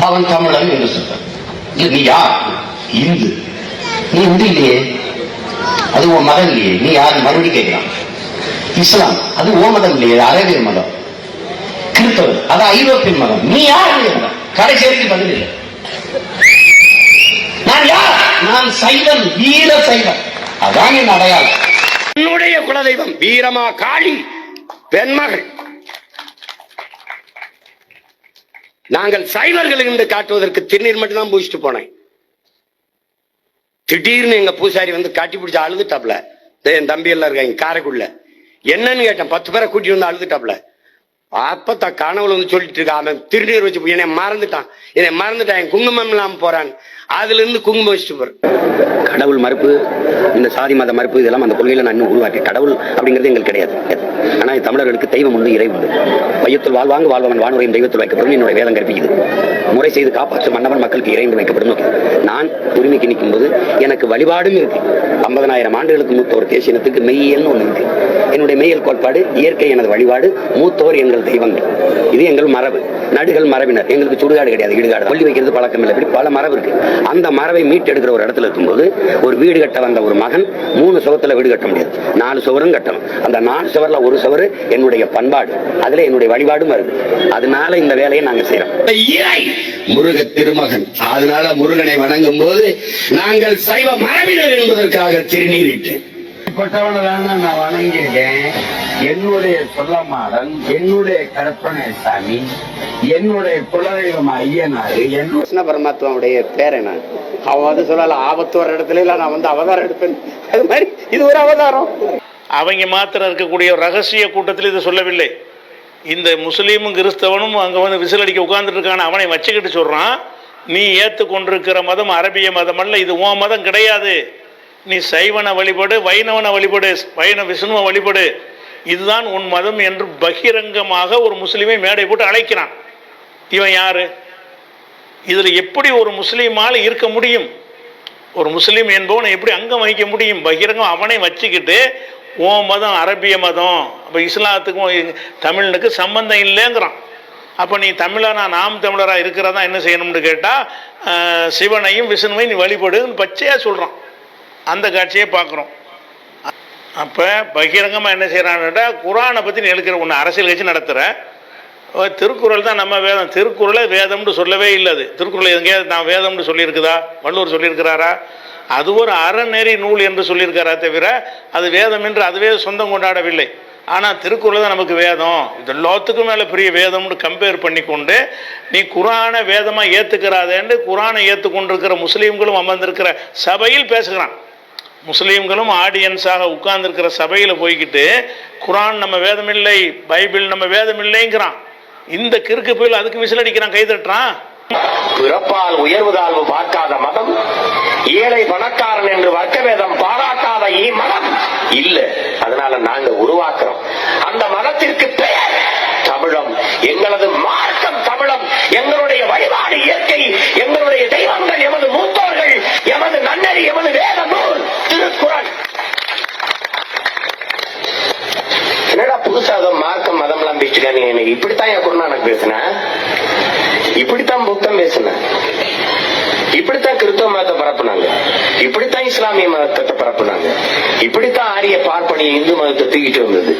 Speaker 3: அவன் தமிழன் என்று சொல்றான். நீ யார்? இந்து. நீ இந்து இல்லையே, அது உன் மதம் இல்லையே, நீ யார்? மறுபடியும் கேட்கிறான். இஸ்லாம், அது ஓ மதம் இல்லையே, அரேபிய மதம். கிறிஸ்தவர், அது ஐரோப்பிய மதம். நீ யார்? கடைசி வரைக்கும் பதில் இல்லை. நான் யார்? நான் சைவன், வீர சைவன். அதான் என் அடையாளம். என்னுடைய குலதெய்வம் வீரமா காளி பெண்மகள். நாங்கள் சைவர்கள் என்று காட்டுவதற்கு திருநீர் மட்டும் தான் பூசிட்டு போனேன். திடீர்னு எங்க பூசாரி காட்டி பிடிச்ச அழுதுட்டாப்ல. என் தம்பி எல்லாம் இருக்காங்க காரைக்குள்ள. என்னன்னு கேட்டேன், 10 பேரை கூட்டிட்டு வந்து அழுதுட்டாப்ல. அப்ப கனவுல சொல்லிட்டு இருக்கா, அவன் திருநீர் வச்சு என்னை மறந்துட்டான், என் குங்குமம் இல்லாம போறான். அதுல இருந்து குங்குமம் வச்சுட்டு போறேன். கடவுள் மறுப்பு, இந்த சாதி மத மறுப்பு, இதெல்லாம் அந்த கொள்கையில நான் இன்னும் உருவாக்கி. கடவுள் அப்படிங்கிறது எங்களுக்கு கிடையாது. ஆனா தமிழர்களுக்கு தெய்வம் உண்டு, இறை உண்டு. வையத்தில் வாழ்வாங்க வாழ்வன் வானுரையும் தெய்வத்தில் வைக்கப்படும் என்னுடைய வேதம் கற்பிக்குது. முறை செய்து காப்பாற்றும் மன்னவன் மக்களுக்கு இறைந்து வைக்கப்படும். நான் உரிமைக்கு நிற்கும் போது எனக்கு வழிபாடும் இருக்கு. 50,000 ஆண்டுகளுக்கு மூத்த ஒரு தேசியனத்துக்கு மெய்யல்னு ஒண்ணு இருக்கு. என்னுடைய மெய்யல் கோட்பாடு, இயற்கை எனது வழிபாடு, மூத்தோர் எங்கள் தெய்வங்கள். இது எங்கள் மரபு. நடுகள் மரபினர். எங்களுக்கு சுடுகாடு கிடையாது, இடுகாடு. கொல்லி வைக்கிறது பழக்கம் இல்லை. இப்படி பல மரபு இருக்கு. அந்த மரபை மீட்டெடுக்கிற ஒரு இடத்துல இருக்கும்போது, ஒரு வீடு கட்ட வந்த ஒரு மகன் 3 சுவத்துல வீடு கட்ட முடியாது, 4 சுவரும் கட்டணும். அந்த 4 சுவர்ல ஒரு சுவரு என்னுடைய பண்பாடு, அதுல என்னுடைய வழிபாடும் வருது. அதனால இந்த வேலையை நாங்க செய்யறோம். முருக திருமகன், அதனால முருகனை வணங்கும் போது நாங்கள் சைவ மரபினர் என்பதற்காக திருநீரிட்டேன். நான் வணங்கியிருக்கேன். என்னுடைய சொல்லமாடன், என்னுடைய கற்பனை சாமி, என்னுடைய குலதெய்வம் ஐயனாரு, கிருஷ்ண பரமாத்மாவுடைய பேரன். அவன் சொல்லல, ஆபத்து வர இடத்துல நான் அவதாரம் எடுப்பேன். அது மாதிரி இது ஒரு அவதாரம்.
Speaker 1: அவங்க மாத்திரம் இருக்கக்கூடிய ரகசிய கூட்டத்தில் இதை சொல்லவில்லை. இந்த முஸ்லீமும் கிறிஸ்தவனும் அங்க விசில் அடிக்க உட்கார்ந்துட்டு இருக்கான, அவனை வச்சுக்கிட்டு சொல்றான், நீ ஏற்றுக்கொண்டிருக்கிற மதம் அரபிய மதம் அல்ல, இது உன் மதம் கிடையாது. நீ சைவனை வழிபடு, வைணவனை வழிபடு, விஷ்ணுவை வழிபடு, இதுதான் உன் மதம் என்று பகிரங்கமாக ஒரு முஸ்லீமை மேடை போட்டு அழைக்கிறான். இவன் யாரு? இதுல எப்படி ஒரு முஸ்லீமால் இருக்க முடியும்? ஒரு முஸ்லீம் என்பவனை எப்படி அங்கம் வகிக்க முடியும்? பகிரங்கம் அவனை வச்சுக்கிட்டு ஓ மதம் அரபிய மதம், அப்ப இஸ்லாத்துக்கும் தமிழனுக்கு சம்பந்தம் இல்லைங்கிறான். அப்ப நீ தமிழனா, நாம் தமிழரா இருக்கிறதா என்ன செய்யணும்னு கேட்டா, சிவனையும் விஷ்ணுவையும் நீ வழிபடுன்னு பச்சையா சொல்றான். அந்த காட்சியை பார்க்குறோம். அப்போ பகிரங்கமாக என்ன செய்கிறான்டா, குரானை பற்றி நீ எழுக்கிற ஒன்று அரசியல் கட்சி நடத்துகிற, திருக்குறள் தான் நம்ம வேதம். திருக்குறளை வேதம்னு சொல்லவே இல்லை. அது திருக்குறள் எங்கேயாவது நான் வேதம்னு சொல்லியிருக்குதா? வள்ளுவர் சொல்லியிருக்கிறாரா? அது ஒரு அறநெறி நூல் என்று சொல்லியிருக்காரா தவிர அது வேதம் என்று அதுவே சொந்தம் கொண்டாடவில்லை. ஆனால் திருக்குறள் தான் நமக்கு வேதம், இது எல்லாத்துக்கும் மேலே பெரிய வேதம்னு கம்பேர் பண்ணி கொண்டு நீ குரானை வேதமாக ஏற்றுக்கிறாதேன்னு குரானை ஏற்றுக்கொண்டிருக்கிற முஸ்லீம்களும் அமர்ந்திருக்கிற சபையில் பேசுகிறான். முஸ்லீம்களும் ஆடியன்ஸாக உட்கார்ந்துருக்கிற சபையில் போய்கிட்டு குரான் நம்ம வேதம் இல்லை, பைபிள் நம்ம வேதம் இல்லைங்கிறான். இந்த கிறுக்கு போயில் அதுக்கு விசில் அடிக்கிறான், கைதட்டுறான்.
Speaker 2: பிறப்பால் உயர்வு தாழ்வு பார்க்காத மதம், ஏழை பணக்காரன் என்று வர்க்க வேதம் பாராட்டாத மதம் இல்ல. அதனால நாங்க உருவாக்குறோம் அந்த மதத்திற்கு பெயர் தமிழம். எங்களது மார்க்கம் தமிழம், எங்களுடைய வழிபாடு இயற்கை, எங்களுடைய தெய்வங்கள் எமது மூத்தோர்கள், எமது நன்னறி, எமது வேத நூல் திருக்குறள். என்னடா புதுசாக மார்க்கம் மதம் எல்லாம் பேசிட்டாங்க. எனக்கு இப்படித்தான் என் குருநானக் பேசினேன், இப்படித்தான் புத்தம் பேசினேன், இப்படித்தான் கிறிஸ்தவ மதத்தை பரப்புனாங்க, இப்படித்தான் இஸ்லாமிய மதத்தை பரப்புனாங்க, இப்படித்தான் ஆரிய பார்ப்பனிய இந்து மதத்தை தூக்கிட்டு வந்தது.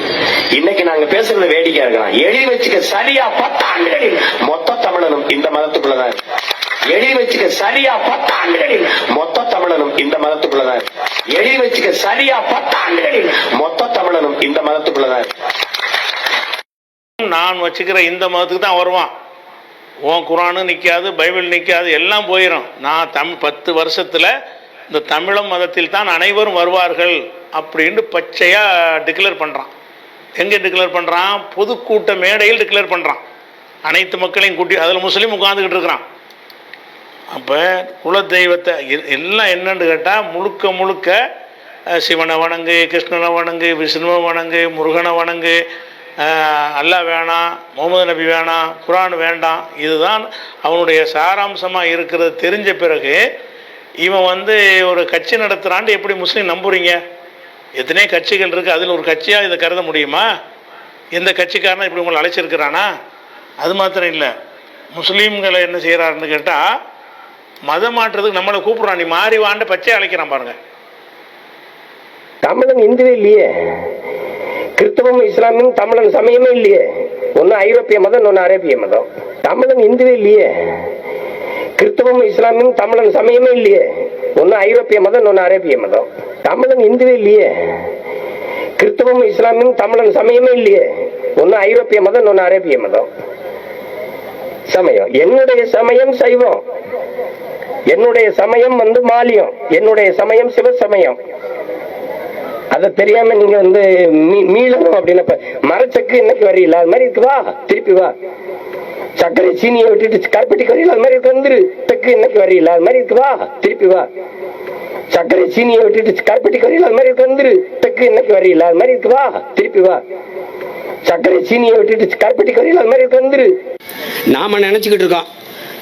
Speaker 2: இன்னைக்கு நாங்க பேசுறது வேடிக்கையா இருக்கலாம். எழுதி வச்சுக்க, சரியா 10 ஆண்டுகளில் மொத்த தமிழனும் இந்த மதத்துக்குள்ளதான் இருக்கு. எழுதி வச்சுக்க, சரியா 10 ஆண்டுகளில் மொத்த தமிழனும் இந்த மதத்துக்குள்ளதான் இருக்கு. எழுதி வச்சுக்க, சரியா 10 ஆண்டுகளில் மொத்த தமிழனும் இந்த மதத்துக்குள்ளதான் இருக்கு.
Speaker 1: நான் வச்சுக்கிற இந்த மதத்துக்கு தான் வருவான். உன் குரானும் நிற்காது, பைபிள் நிற்காது, எல்லாம் போயிடும். நான் 10 வருஷத்தில் இந்த தமிழம் மதத்தில் தான் அனைவரும் வருவார்கள் அப்படின்னு பச்சையாக டிக்ளேர் பண்ணுறான். எங்கே டிக்ளேர் பண்ணுறான்? பொதுக்கூட்ட மேடையில் டிக்ளேர் பண்ணுறான். அனைத்து மக்களையும் கூட்டி அதில் முஸ்லீம் உட்காந்துக்கிட்டு இருக்கிறான். அப்போ குலதெய்வத்தை எல்லாம் என்னன்னு கேட்டால் முழுக்க முழுக்க சிவனை வணங்கு, கிருஷ்ணனை வணங்கு, விஷ்ணுவை வணங்கு, முருகனை வணங்கு, அல்லாஹ் வேணாம், முகமது நபி வேணாம், குரான் வேண்டாம், இதுதான் அவனுடைய சாராம்சமாக இருக்கிறது. தெரிஞ்ச பிறகு இவன் ஒரு கட்சி நடத்துகிறான்னு எப்படி முஸ்லீம் நம்புறீங்க? எத்தனையோ கட்சிகள் இருக்குது, அதில் ஒரு கட்சியாக இதை கருத முடியுமா? எந்த கட்சிக்காரனா இப்படி உங்களை அழைச்சிருக்கிறானா? அது மாத்திரம் இல்லை, முஸ்லீம்களை என்ன செய்கிறாருன்னு கேட்டால் மதம் மாற்றுறதுக்கு நம்மளை கூப்பிட்றான். நீ மாறி வாண்ட பச்சையை அழைக்கிறான் பாருங்க.
Speaker 2: தமிழன் இந்துவே இல்லையே, கிறிஸ்தவமும் இஸ்லாமியும் தமிழன் சமயமே இல்லையே. ஒன்னு ஐரோப்பிய மதம், ஒன்னு அரேபிய மதம். தமிழன் இந்துவே இல்லையே, கிறிஸ்தவமும் இஸ்லாமியும் தமிழன் சமயமே இல்லையே. ஒன்னு ஐரோப்பிய மதம், ஒன்னு அரேபிய மதம். தமிழன் இந்துவே இல்லையே, கிறிஸ்தவமும் இஸ்லாமியும் தமிழன் சமயமே இல்லையே. ஒன்னு ஐரோப்பிய மதம், ஒன்னு அரேபிய மதம். சமயம் என்னுடைய சமயம் சைவம், என்னுடைய சமயம் மாலியம், என்னுடைய சமயம் சிவசமயம். அத தெரியாம நீங்க மீளணும் அப்படின்னா மரச்சக்கு இன்னைக்கு வரையில அது மாதிரி இருக்கு, வா திருப்பி வா. சர்க்கரை சீனியை விட்டுட்டு கருப்பட்டி வரையில அது மாதிரி வந்துரு. தெக்கு இன்னைக்கு வரையில அது மாதிரி இருக்கு, வா திருப்பி வா. சர்க்கரை சீனியை விட்டுட்டு கருப்பட்டி வரையில அது மாதிரி வந்துரு. தெக்கு இன்னைக்கு வரையில அது மாதிரி இருக்கு, வா திருப்பி வா. சர்க்கரை சீனியை விட்டுட்டு கருப்பட்டி வரையில அது மாதிரி வந்துரு.
Speaker 12: நாம நினைச்சுக்கிட்டு இருக்கோம்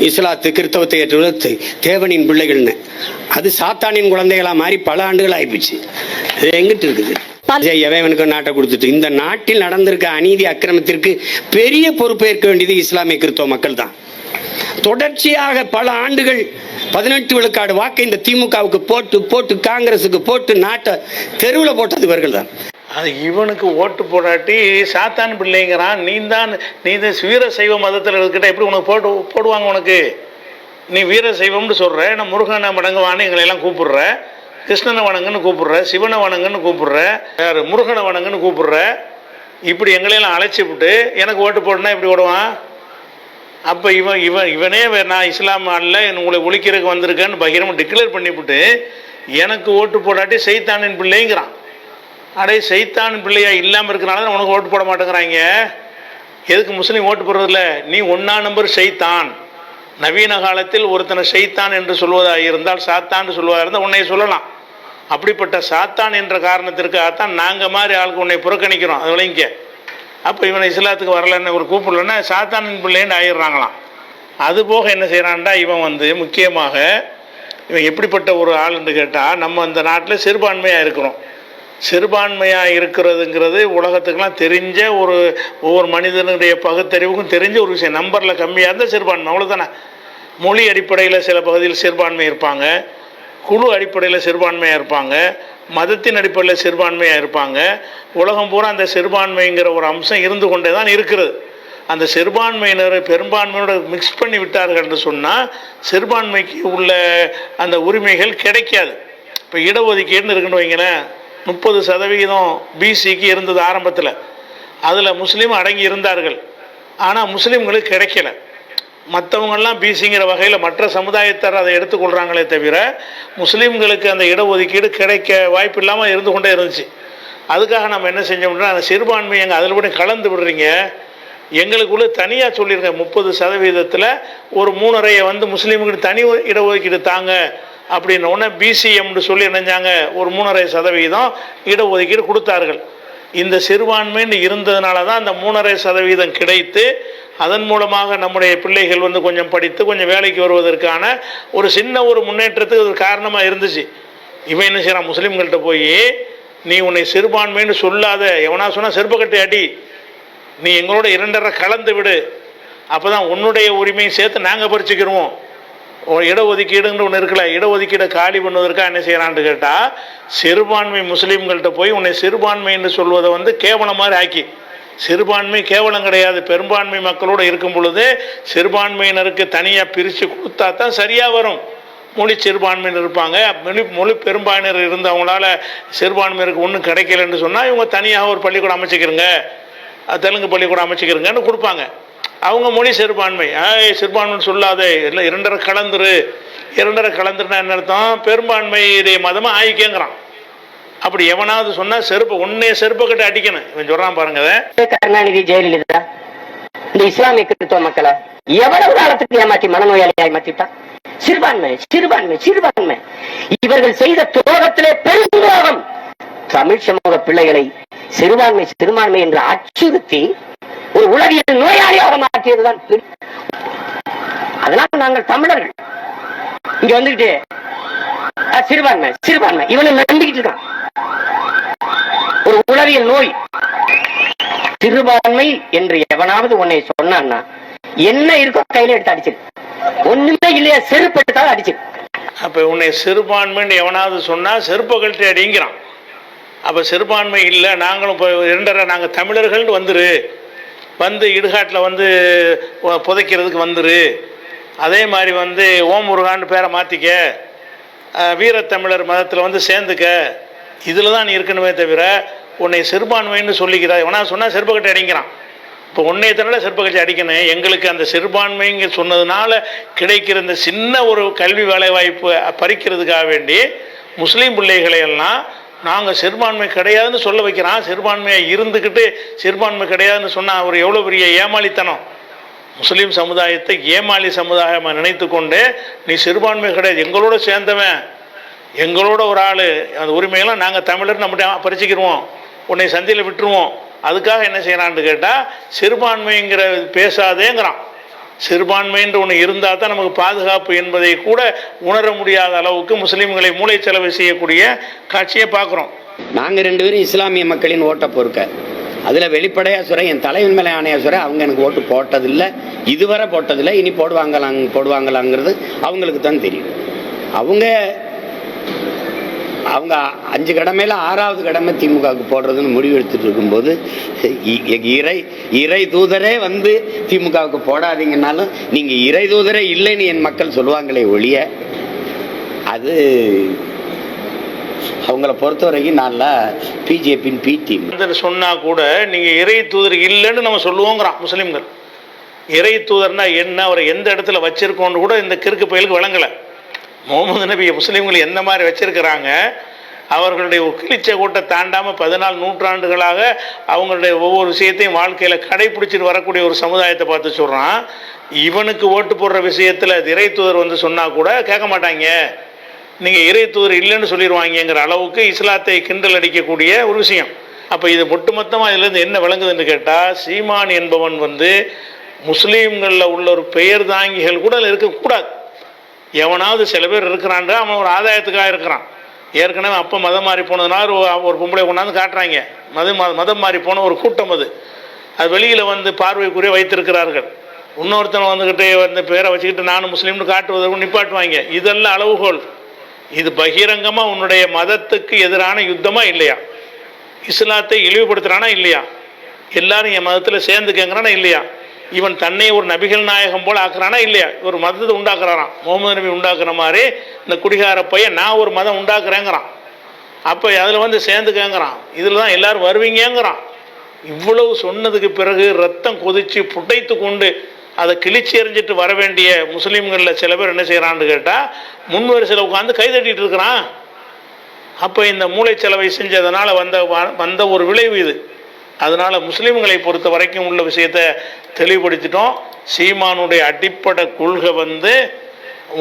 Speaker 12: இஸ்லாத்து கிறிஸ்தவத்தை ஏற்றுவது தேவனின் பிள்ளைகள்னு. அது சாத்தானின் குழந்தைகளா மாறி பல ஆண்டுகள் ஆயிப்போச்சு. அது எங்கிட்டு இருக்குது? எவனுக்கு நாட்டை கொடுத்துட்டு இந்த நாட்டில் நடந்திருக்க அநீதி அக்கிரமத்திற்கு பெரிய பொறுப்பேற்க வேண்டியது இஸ்லாமிய கிறிஸ்தவ மக்கள் தான். தொடர்ச்சியாக பல ஆண்டுகள் 18 விழுக்காடு வாக்கை இந்த திமுகவுக்கு போட்டு போட்டு காங்கிரசுக்கு போட்டு நாட்டை தெருவில் போட்டது இவர்கள் தான்.
Speaker 1: அது இவனுக்கு ஓட்டு போடாட்டி சாத்தான் பிள்ளைங்கிறான். நீ தான் வீர சைவ மதத்தில் இருக்கிட்ட எப்படி உனக்கு போடுவாங்க? உனக்கு நீ வீர சைவம்னு சொல்கிற, நான் முருகனை வணங்குவான்னு எங்களை எல்லாம் கூப்பிடுற, கிருஷ்ணனை வணங்குன்னு கூப்பிடுற, சிவனை வணங்குன்னு கூப்பிடுற, யார் முருகனை வணங்குன்னு கூப்பிடுற, இப்படி எங்களையெல்லாம் அழைச்சி விட்டு எனக்கு ஓட்டு போடுனா இப்படி ஓடுவான். அப்போ இவனே நான் இஸ்லாம் அல்ல உங்களை ஒழிக்கிறதுக்கு வந்திருக்கேன்னு பகிரமாக டிக்ளேர் பண்ணிவிட்டு எனக்கு ஓட்டு போடாட்டி சைத்தானின் பிள்ளைங்கிறான். அடே சைத்தான் பிள்ளையா இல்லாமல் இருக்கிறனால உனக்கு ஓட்டு போட மாட்டேங்கிறாங்க. எதுக்கு முஸ்லீம் ஓட்டு போடுறதில்ல? நீ 1ஆம் நம்பர் சைத்தான். நவீன காலத்தில் ஒருத்தனை சைத்தான் என்று சொல்வதாக இருந்தால், சாத்தான் சொல்வதாக இருந்தால் உன்னை சொல்லலாம். அப்படிப்பட்ட சாத்தான் என்ற காரணத்திற்காகத்தான் நாங்கள் மாதிரி ஆளுக்கு உன்னை புறக்கணிக்கிறோம். அது விளங்கிக்க. அப்போ இவனை இஸ்லாத்துக்கு வரலன்னு ஒரு கூப்பிடலன்னா சாத்தானின் பிள்ளைன்னு ஆயிடுறாங்களாம். அதுபோக என்ன செய்கிறான்டா இவன் முக்கியமாக இவன் எப்படிப்பட்ட ஒரு ஆளுன்னு கேட்டால், நம்ம இந்த நாட்டில் சிறுபான்மையாக இருக்கிறோம். சிறுபான்மையாக இருக்கிறதுங்கிறது உலகத்துக்கெல்லாம் தெரிஞ்ச ஒவ்வொரு மனிதனுடைய பகுத்தறிவுக்கும் தெரிஞ்ச ஒரு விஷயம். நம்பரில் கம்மியாக இருந்தால் சிறுபான்மை, அவ்வளோதானே. மொழி அடிப்படையில் சில பகுதியில் சிறுபான்மை இருப்பாங்க, குழு அடிப்படையில் சிறுபான்மையாக இருப்பாங்க, மதத்தின் அடிப்படையில் சிறுபான்மையாக இருப்பாங்க. உலகம் பூரா அந்த சிறுபான்மைங்கிற ஒரு அம்சம் இருந்து கொண்டே தான் இருக்கிறது. அந்த சிறுபான்மையினரை பெரும்பான்மையோட மிக்ஸ் பண்ணி விட்டார்கள் என்று சொன்னால் சிறுபான்மைக்கு உள்ள அந்த உரிமைகள் கிடைக்காது. இப்போ இடஒதுக்கீடுன்னு இருக்குன்னு வைங்களேன், 30% பிசிக்கு இருந்தது ஆரம்பத்தில். அதில் முஸ்லீம் அடங்கி இருந்தார்கள். ஆனால் முஸ்லீம்களுக்கு கிடைக்கல. மற்றவங்கெல்லாம் பிசிங்கிற வகையில் மற்ற சமுதாயத்தார் அதை எடுத்துக்கொள்கிறாங்களே தவிர முஸ்லீம்களுக்கு அந்த இடஒதுக்கீடு கிடைக்க வாய்ப்பு இல்லாமல் இருந்து கொண்டே இருந்துச்சு. அதுக்காக நம்ம என்ன செஞ்சோம்னா, அந்த சிறுபான்மை எங்கள் அதில் கூட கலந்து விடுறீங்க, எங்களுக்குள்ள தனியாக சொல்லிடுங்க, 30% ஒரு 3.5 முஸ்லீமுக்கு தனி இடஒதுக்கீடு தாங்க அப்படின்ன உடனே பிசிஎம்னு சொல்லி நினைஞ்சாங்க, ஒரு 3.5% இடஒதுக்கீடு கொடுத்தார்கள். இந்த சிறுபான்மைன்னு இருந்ததுனால தான் அந்த 3.5% கிடைத்து அதன் மூலமாக நம்முடைய பிள்ளைகள் கொஞ்சம் படித்து கொஞ்சம் வேலைக்கு வருவதற்கான ஒரு சின்ன ஒரு முன்னேற்றத்துக்கு ஒரு காரணமாக இருந்துச்சு. இவன் என்ன செய்யறான், முஸ்லீம்கள்ட்ட போய் நீ உன்னை சிறுபான்மைன்னு சொல்லாத, எவனா சொன்னால் செருப்பு கட்டி அடி, நீ எங்களோட 2.5 கலந்து விடு, அப்போ தான் உன்னுடைய உரிமையும் சேர்த்து நாங்கள் பறிச்சுக்கிடுவோம். இடஒதுக்கீடுன்னு ஒன்று இருக்கல, இடஒதுக்கீடை காலி பண்ணுவதற்காக என்ன செய்யறான்னு கேட்டால் சிறுபான்மை முஸ்லீம்கள்ட்ட போய் உன்னை சிறுபான்மைன்னு சொல்வதை கேவலம் மாதிரி ஆக்கி, சிறுபான்மை கேவலம் கிடையாது, பெரும்பான்மை மக்களோடு இருக்கும் பொழுது சிறுபான்மையினருக்கு தனியாக பிரித்து கொடுத்தா தான் சரியாக வரும். மொழி சிறுபான்மையினர் இருப்பாங்க, மொழி பெரும்பான்மையினர் இருந்து அவங்களால சிறுபான்மையினருக்கு ஒன்றும் கிடைக்கலன்னு சொன்னால் இவங்க தனியாக ஒரு பள்ளிக்கூடம் அமைச்சிக்கிறங்க, தெலுங்கு பள்ளிக்கூடம் அமைச்சிக்கிறங்கன்னு கொடுப்பாங்க. அவங்க மொழி சிறுபான்மை, சிறுபான்மைன்னு சொல்லாத, இல்லை 2.5 கலந்துரு. 2.5 கலந்துருன்னா என்ன அர்த்தம், பெரும்பான்மையுடைய மதமாக ஆயிக்கேங்கிறான். அப்படி எவனாவது சொன்னா ஒன்னே செருப்பை கட்டி அடிக்கணும். இவன் சொல்றான் பாருங்க.
Speaker 13: கருணாநிதி, ஜெயலலிதா இந்த இஸ்லாமிய கிறிஸ்தவ மக்களை எவ்வளவு காலத்துக்கு ஏமாற்றி மனநோயாளியாய் மாற்றிட்டான். சிறுபான்மை சிறுபான்மை சிறுபான்மை இவர்கள் செய்த துரோகத்திலே பெருந்துரோகம். தமிழ் சமூக பிள்ளைகளை சிறுபான்மை சிறுபான்மை என்று அச்சுறுத்தி ஒரு உலகியல் நோயாளியாக மாற்றியதுதான். அதனால் நாங்கள் தமிழர்கள் இங்க வந்துகிட்டு சிறுபான்மை சிறுபான்மை இவனை நம்பிக்கிட்டு இருக்கான். ஒரு உளவியல் நோய். சிறுபான்மை என்று எவனாவது உன்னை சொன்னான்னா என்ன இருக்கோ கையில எடுத்து அடிச்சிரு, ஒண்ணுமே இல்லையா செருப்பு எடுத்தாலும் அடிச்சிரு.
Speaker 1: அப்ப உன்னை சிறுபான்மைன்னு எவனாவது சொன்னா செருப்பை கழட்டி அடிங்கிறான். அப்ப சிறுபான்மை இல்லை, நாங்களும் 2.5 நாங்கள் தமிழர்கள் வந்து இடுகாட்டில் புதைக்கிறதுக்கு வந்துரு. அதே மாதிரி ஓம் முருகான்னு பேரை மாற்றிக்க, வீரத்தமிழர் மதத்தில் சேர்ந்துக்க, இதில் தான் நீ இருக்கணுமே தவிர உன்னை சிறுபான்மைன்னு சொல்லிக்கிறா எவனா சொன்னால் செருப்பை கட்டி அடிக்கிறான். இப்போ உன்னை தவிர செருப்பை கட்டி அடிக்கணும். எங்களுக்கு அந்த சிறுபான்மைங்க சொன்னதுனால கிடைக்கிற இந்த சின்ன ஒரு கல்வி வேலை வாய்ப்பு பறிக்கிறதுக்காக வேண்டி முஸ்லீம் பிள்ளைகளை எல்லாம் நாங்கள் சிறுபான்மை கிடையாதுன்னு சொல்ல வைக்கிறான். சிறுபான்மையாக இருந்துக்கிட்டு சிறுபான்மை கிடையாதுன்னு சொன்னால் அவர் எவ்வளோ பெரிய ஏமாளித்தனம். முஸ்லீம் சமுதாயத்தை ஏமாளி சமுதாயமாக நினைத்து கொண்டு நீ சிறுபான்மை கிடையாது, எங்களோட சேர்ந்தவன், எங்களோட ஒரு ஆள், அந்த உரிமையெல்லாம் நாங்கள் தமிழர் நம்மகிட்ட பறிச்சுக்கிடுவோம், உன்னை சந்தையில் விட்டுருவோம். அதுக்காக என்ன செய்யறான்னு கேட்டால் சிறுபான்மைங்கிற பேசாதேங்கிறான். சிறுபான்மைன்ற ஒன்று இருந்தால் தான் நமக்கு பாதுகாப்பு என்பதை கூட உணர முடியாத அளவுக்கு முஸ்லீம்களை மூளை செலவு செய்யக்கூடிய காட்சியை பார்க்குறோம்.
Speaker 4: நாங்கள் 2 பேரும் இஸ்லாமிய மக்களின் ஓட்டை பொறுக்க, அதில் வெளிப்படையாக சொல்கிறேன், என் தலைவன் மேலே ஆணையாக சொல்கிறேன், அவங்க எனக்கு ஓட்டு போட்டதில்லை, இதுவரை போட்டதில்லை, இனி போடுவாங்களாங்கிறது அவங்களுக்கு தான் தெரியும். அவங்க 5 கடமையில் 6வது கடமை திமுகவுக்கு போடுறதுன்னு முடிவு எடுத்துட்டு இருக்கும்போது இறை தூதரே திமுகவுக்கு போடாதீங்கன்னாலும் நீங்க இறை தூதரே இல்லைன்னு என் மக்கள் சொல்லுவாங்களே ஒழிய, அது அவங்கள பொறுத்த வரைக்கும் நல்லா பிஜேபியின் பி டீம்
Speaker 1: சொன்னா கூட நீங்க இறை தூதர் இல்லைன்னு நம்ம சொல்லுவோங்கிறான். முஸ்லிம்கள் இறை தூதர்னா என்ன, அவரை எந்த இடத்துல வச்சிருக்கோன்னு கூட இந்த கிறுக்கு பயலுக்கு விளங்கலை. முகமது நபியை முஸ்லீம்கள் எந்த மாதிரி வச்சிருக்கிறாங்க, அவர்களுடைய கிழிச்ச கூட்டை தாண்டாமல் 14 நூற்றாண்டுகளாக அவங்களுடைய ஒவ்வொரு விஷயத்தையும் வாழ்க்கையில் கடைபிடிச்சிட்டு வரக்கூடிய ஒரு சமுதாயத்தை பார்த்து சொல்கிறான். இவனுக்கு ஓட்டு போடுற விஷயத்தில் இறை தூதர் சொன்னால் கூட கேட்க மாட்டாங்க, நீங்கள் இறை தூதர் இல்லைன்னு சொல்லிடுவாங்கங்கிற அளவுக்கு இஸ்லாத்தை கிண்டல் அடிக்கக்கூடிய ஒரு விஷயம். அப்போ இது ஒட்டுமொத்தமாக இதுலேருந்து என்ன விளங்குதுன்னு கேட்டால், சீமான் என்பவன் முஸ்லீம்களில் உள்ள ஒரு பெயர் தாங்கிகள் கூட இருக்கக்கூடாது. எவனாவது சில பேர் இருக்கிறான், அவன் ஒரு ஆதாயத்துக்காக இருக்கிறான். ஏற்கனவே அப்போ மதம் மாறி போனதுனால ஒரு பொம்பளை கொண்டாந்து காட்டுறாங்க. மதம் மாறி போன ஒரு கூட்டம் அது வெளியில் பார்வைக்குரிய வைத்திருக்கிறார்கள். இன்னொருத்தன் பேரை வச்சுக்கிட்டு நானும் முஸ்லீம்னு காட்டுவதற்கு நிப்பாட்டுவாங்க. இதெல்லாம் அளவுகோல். இது பகிரங்கமா உன்னுடைய மதத்துக்கு எதிரான யுத்தமா இல்லையா? இஸ்லாத்தை இழிவுபடுத்துறானா இல்லையா? எல்லாரும் என் மதத்தில் சேர்ந்துக்கங்கிறானா இல்லையா? இவன் தன்னை ஒரு நபிகள் நாயகம் போல ஆக்குறானா இல்லையா? ஒரு மதத்தை உண்டாக்குறாராம். முகமது நபி உண்டாக்குற மாதிரி இந்த குடிகார பையன் நான் ஒரு மதம் உண்டாக்குறேங்கிறான். அப்போ அதில் சேர்ந்துக்கங்கிறான். இதில் தான் எல்லாரும் வருவீங்கிறான். இவ்வளவு சொன்னதுக்கு பிறகு ரத்தம் கொதிச்சு புடைத்து கொண்டு அதை கிழிச்சி எறிஞ்சிட்டு வர வேண்டிய முஸ்லீம்களில் சில பேர் என்ன செய்கிறான்னு கேட்டால் முன்வரிசையில் உட்காந்து கைதட்டிட்டு இருக்கிறான். அப்போ இந்த மூளைச்சலவை செஞ்சதுனால வந்த ஒரு விளைவு இது. அதனால முஸ்லீம்களை பொறுத்த வரைக்கும் உள்ள விஷயத்தை தெளிவுபடுத்திட்டோம். சீமானுடைய அடிப்படை கொள்கை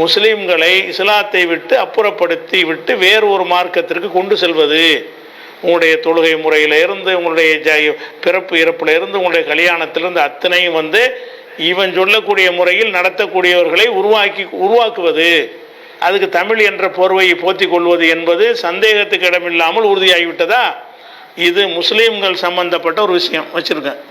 Speaker 1: முஸ்லீம்களை இஸ்லாத்தை விட்டு அப்புறப்படுத்தி விட்டு வேறு ஒரு மார்க்கத்திற்கு கொண்டு செல்வது. உங்களுடைய தொழுகை முறையில இருந்து, உங்களுடைய பிறப்பு இறப்புல இருந்து, உங்களுடைய கல்யாணத்திலிருந்து அத்தனையும் இவன் சொல்லக்கூடிய முறையில் நடத்தக்கூடியவர்களை உருவாக்குவது. அதுக்கு தமிழ் என்ற போர்வையை போத்திக் கொள்வது என்பது சந்தேகத்துக்கு இடமில்லாமல் உறுதியாகிவிட்டதா? இது முஸ்லீம்கள் சம்பந்தப்பட்ட ஒரு விஷயம் வச்சிருக்கேன்.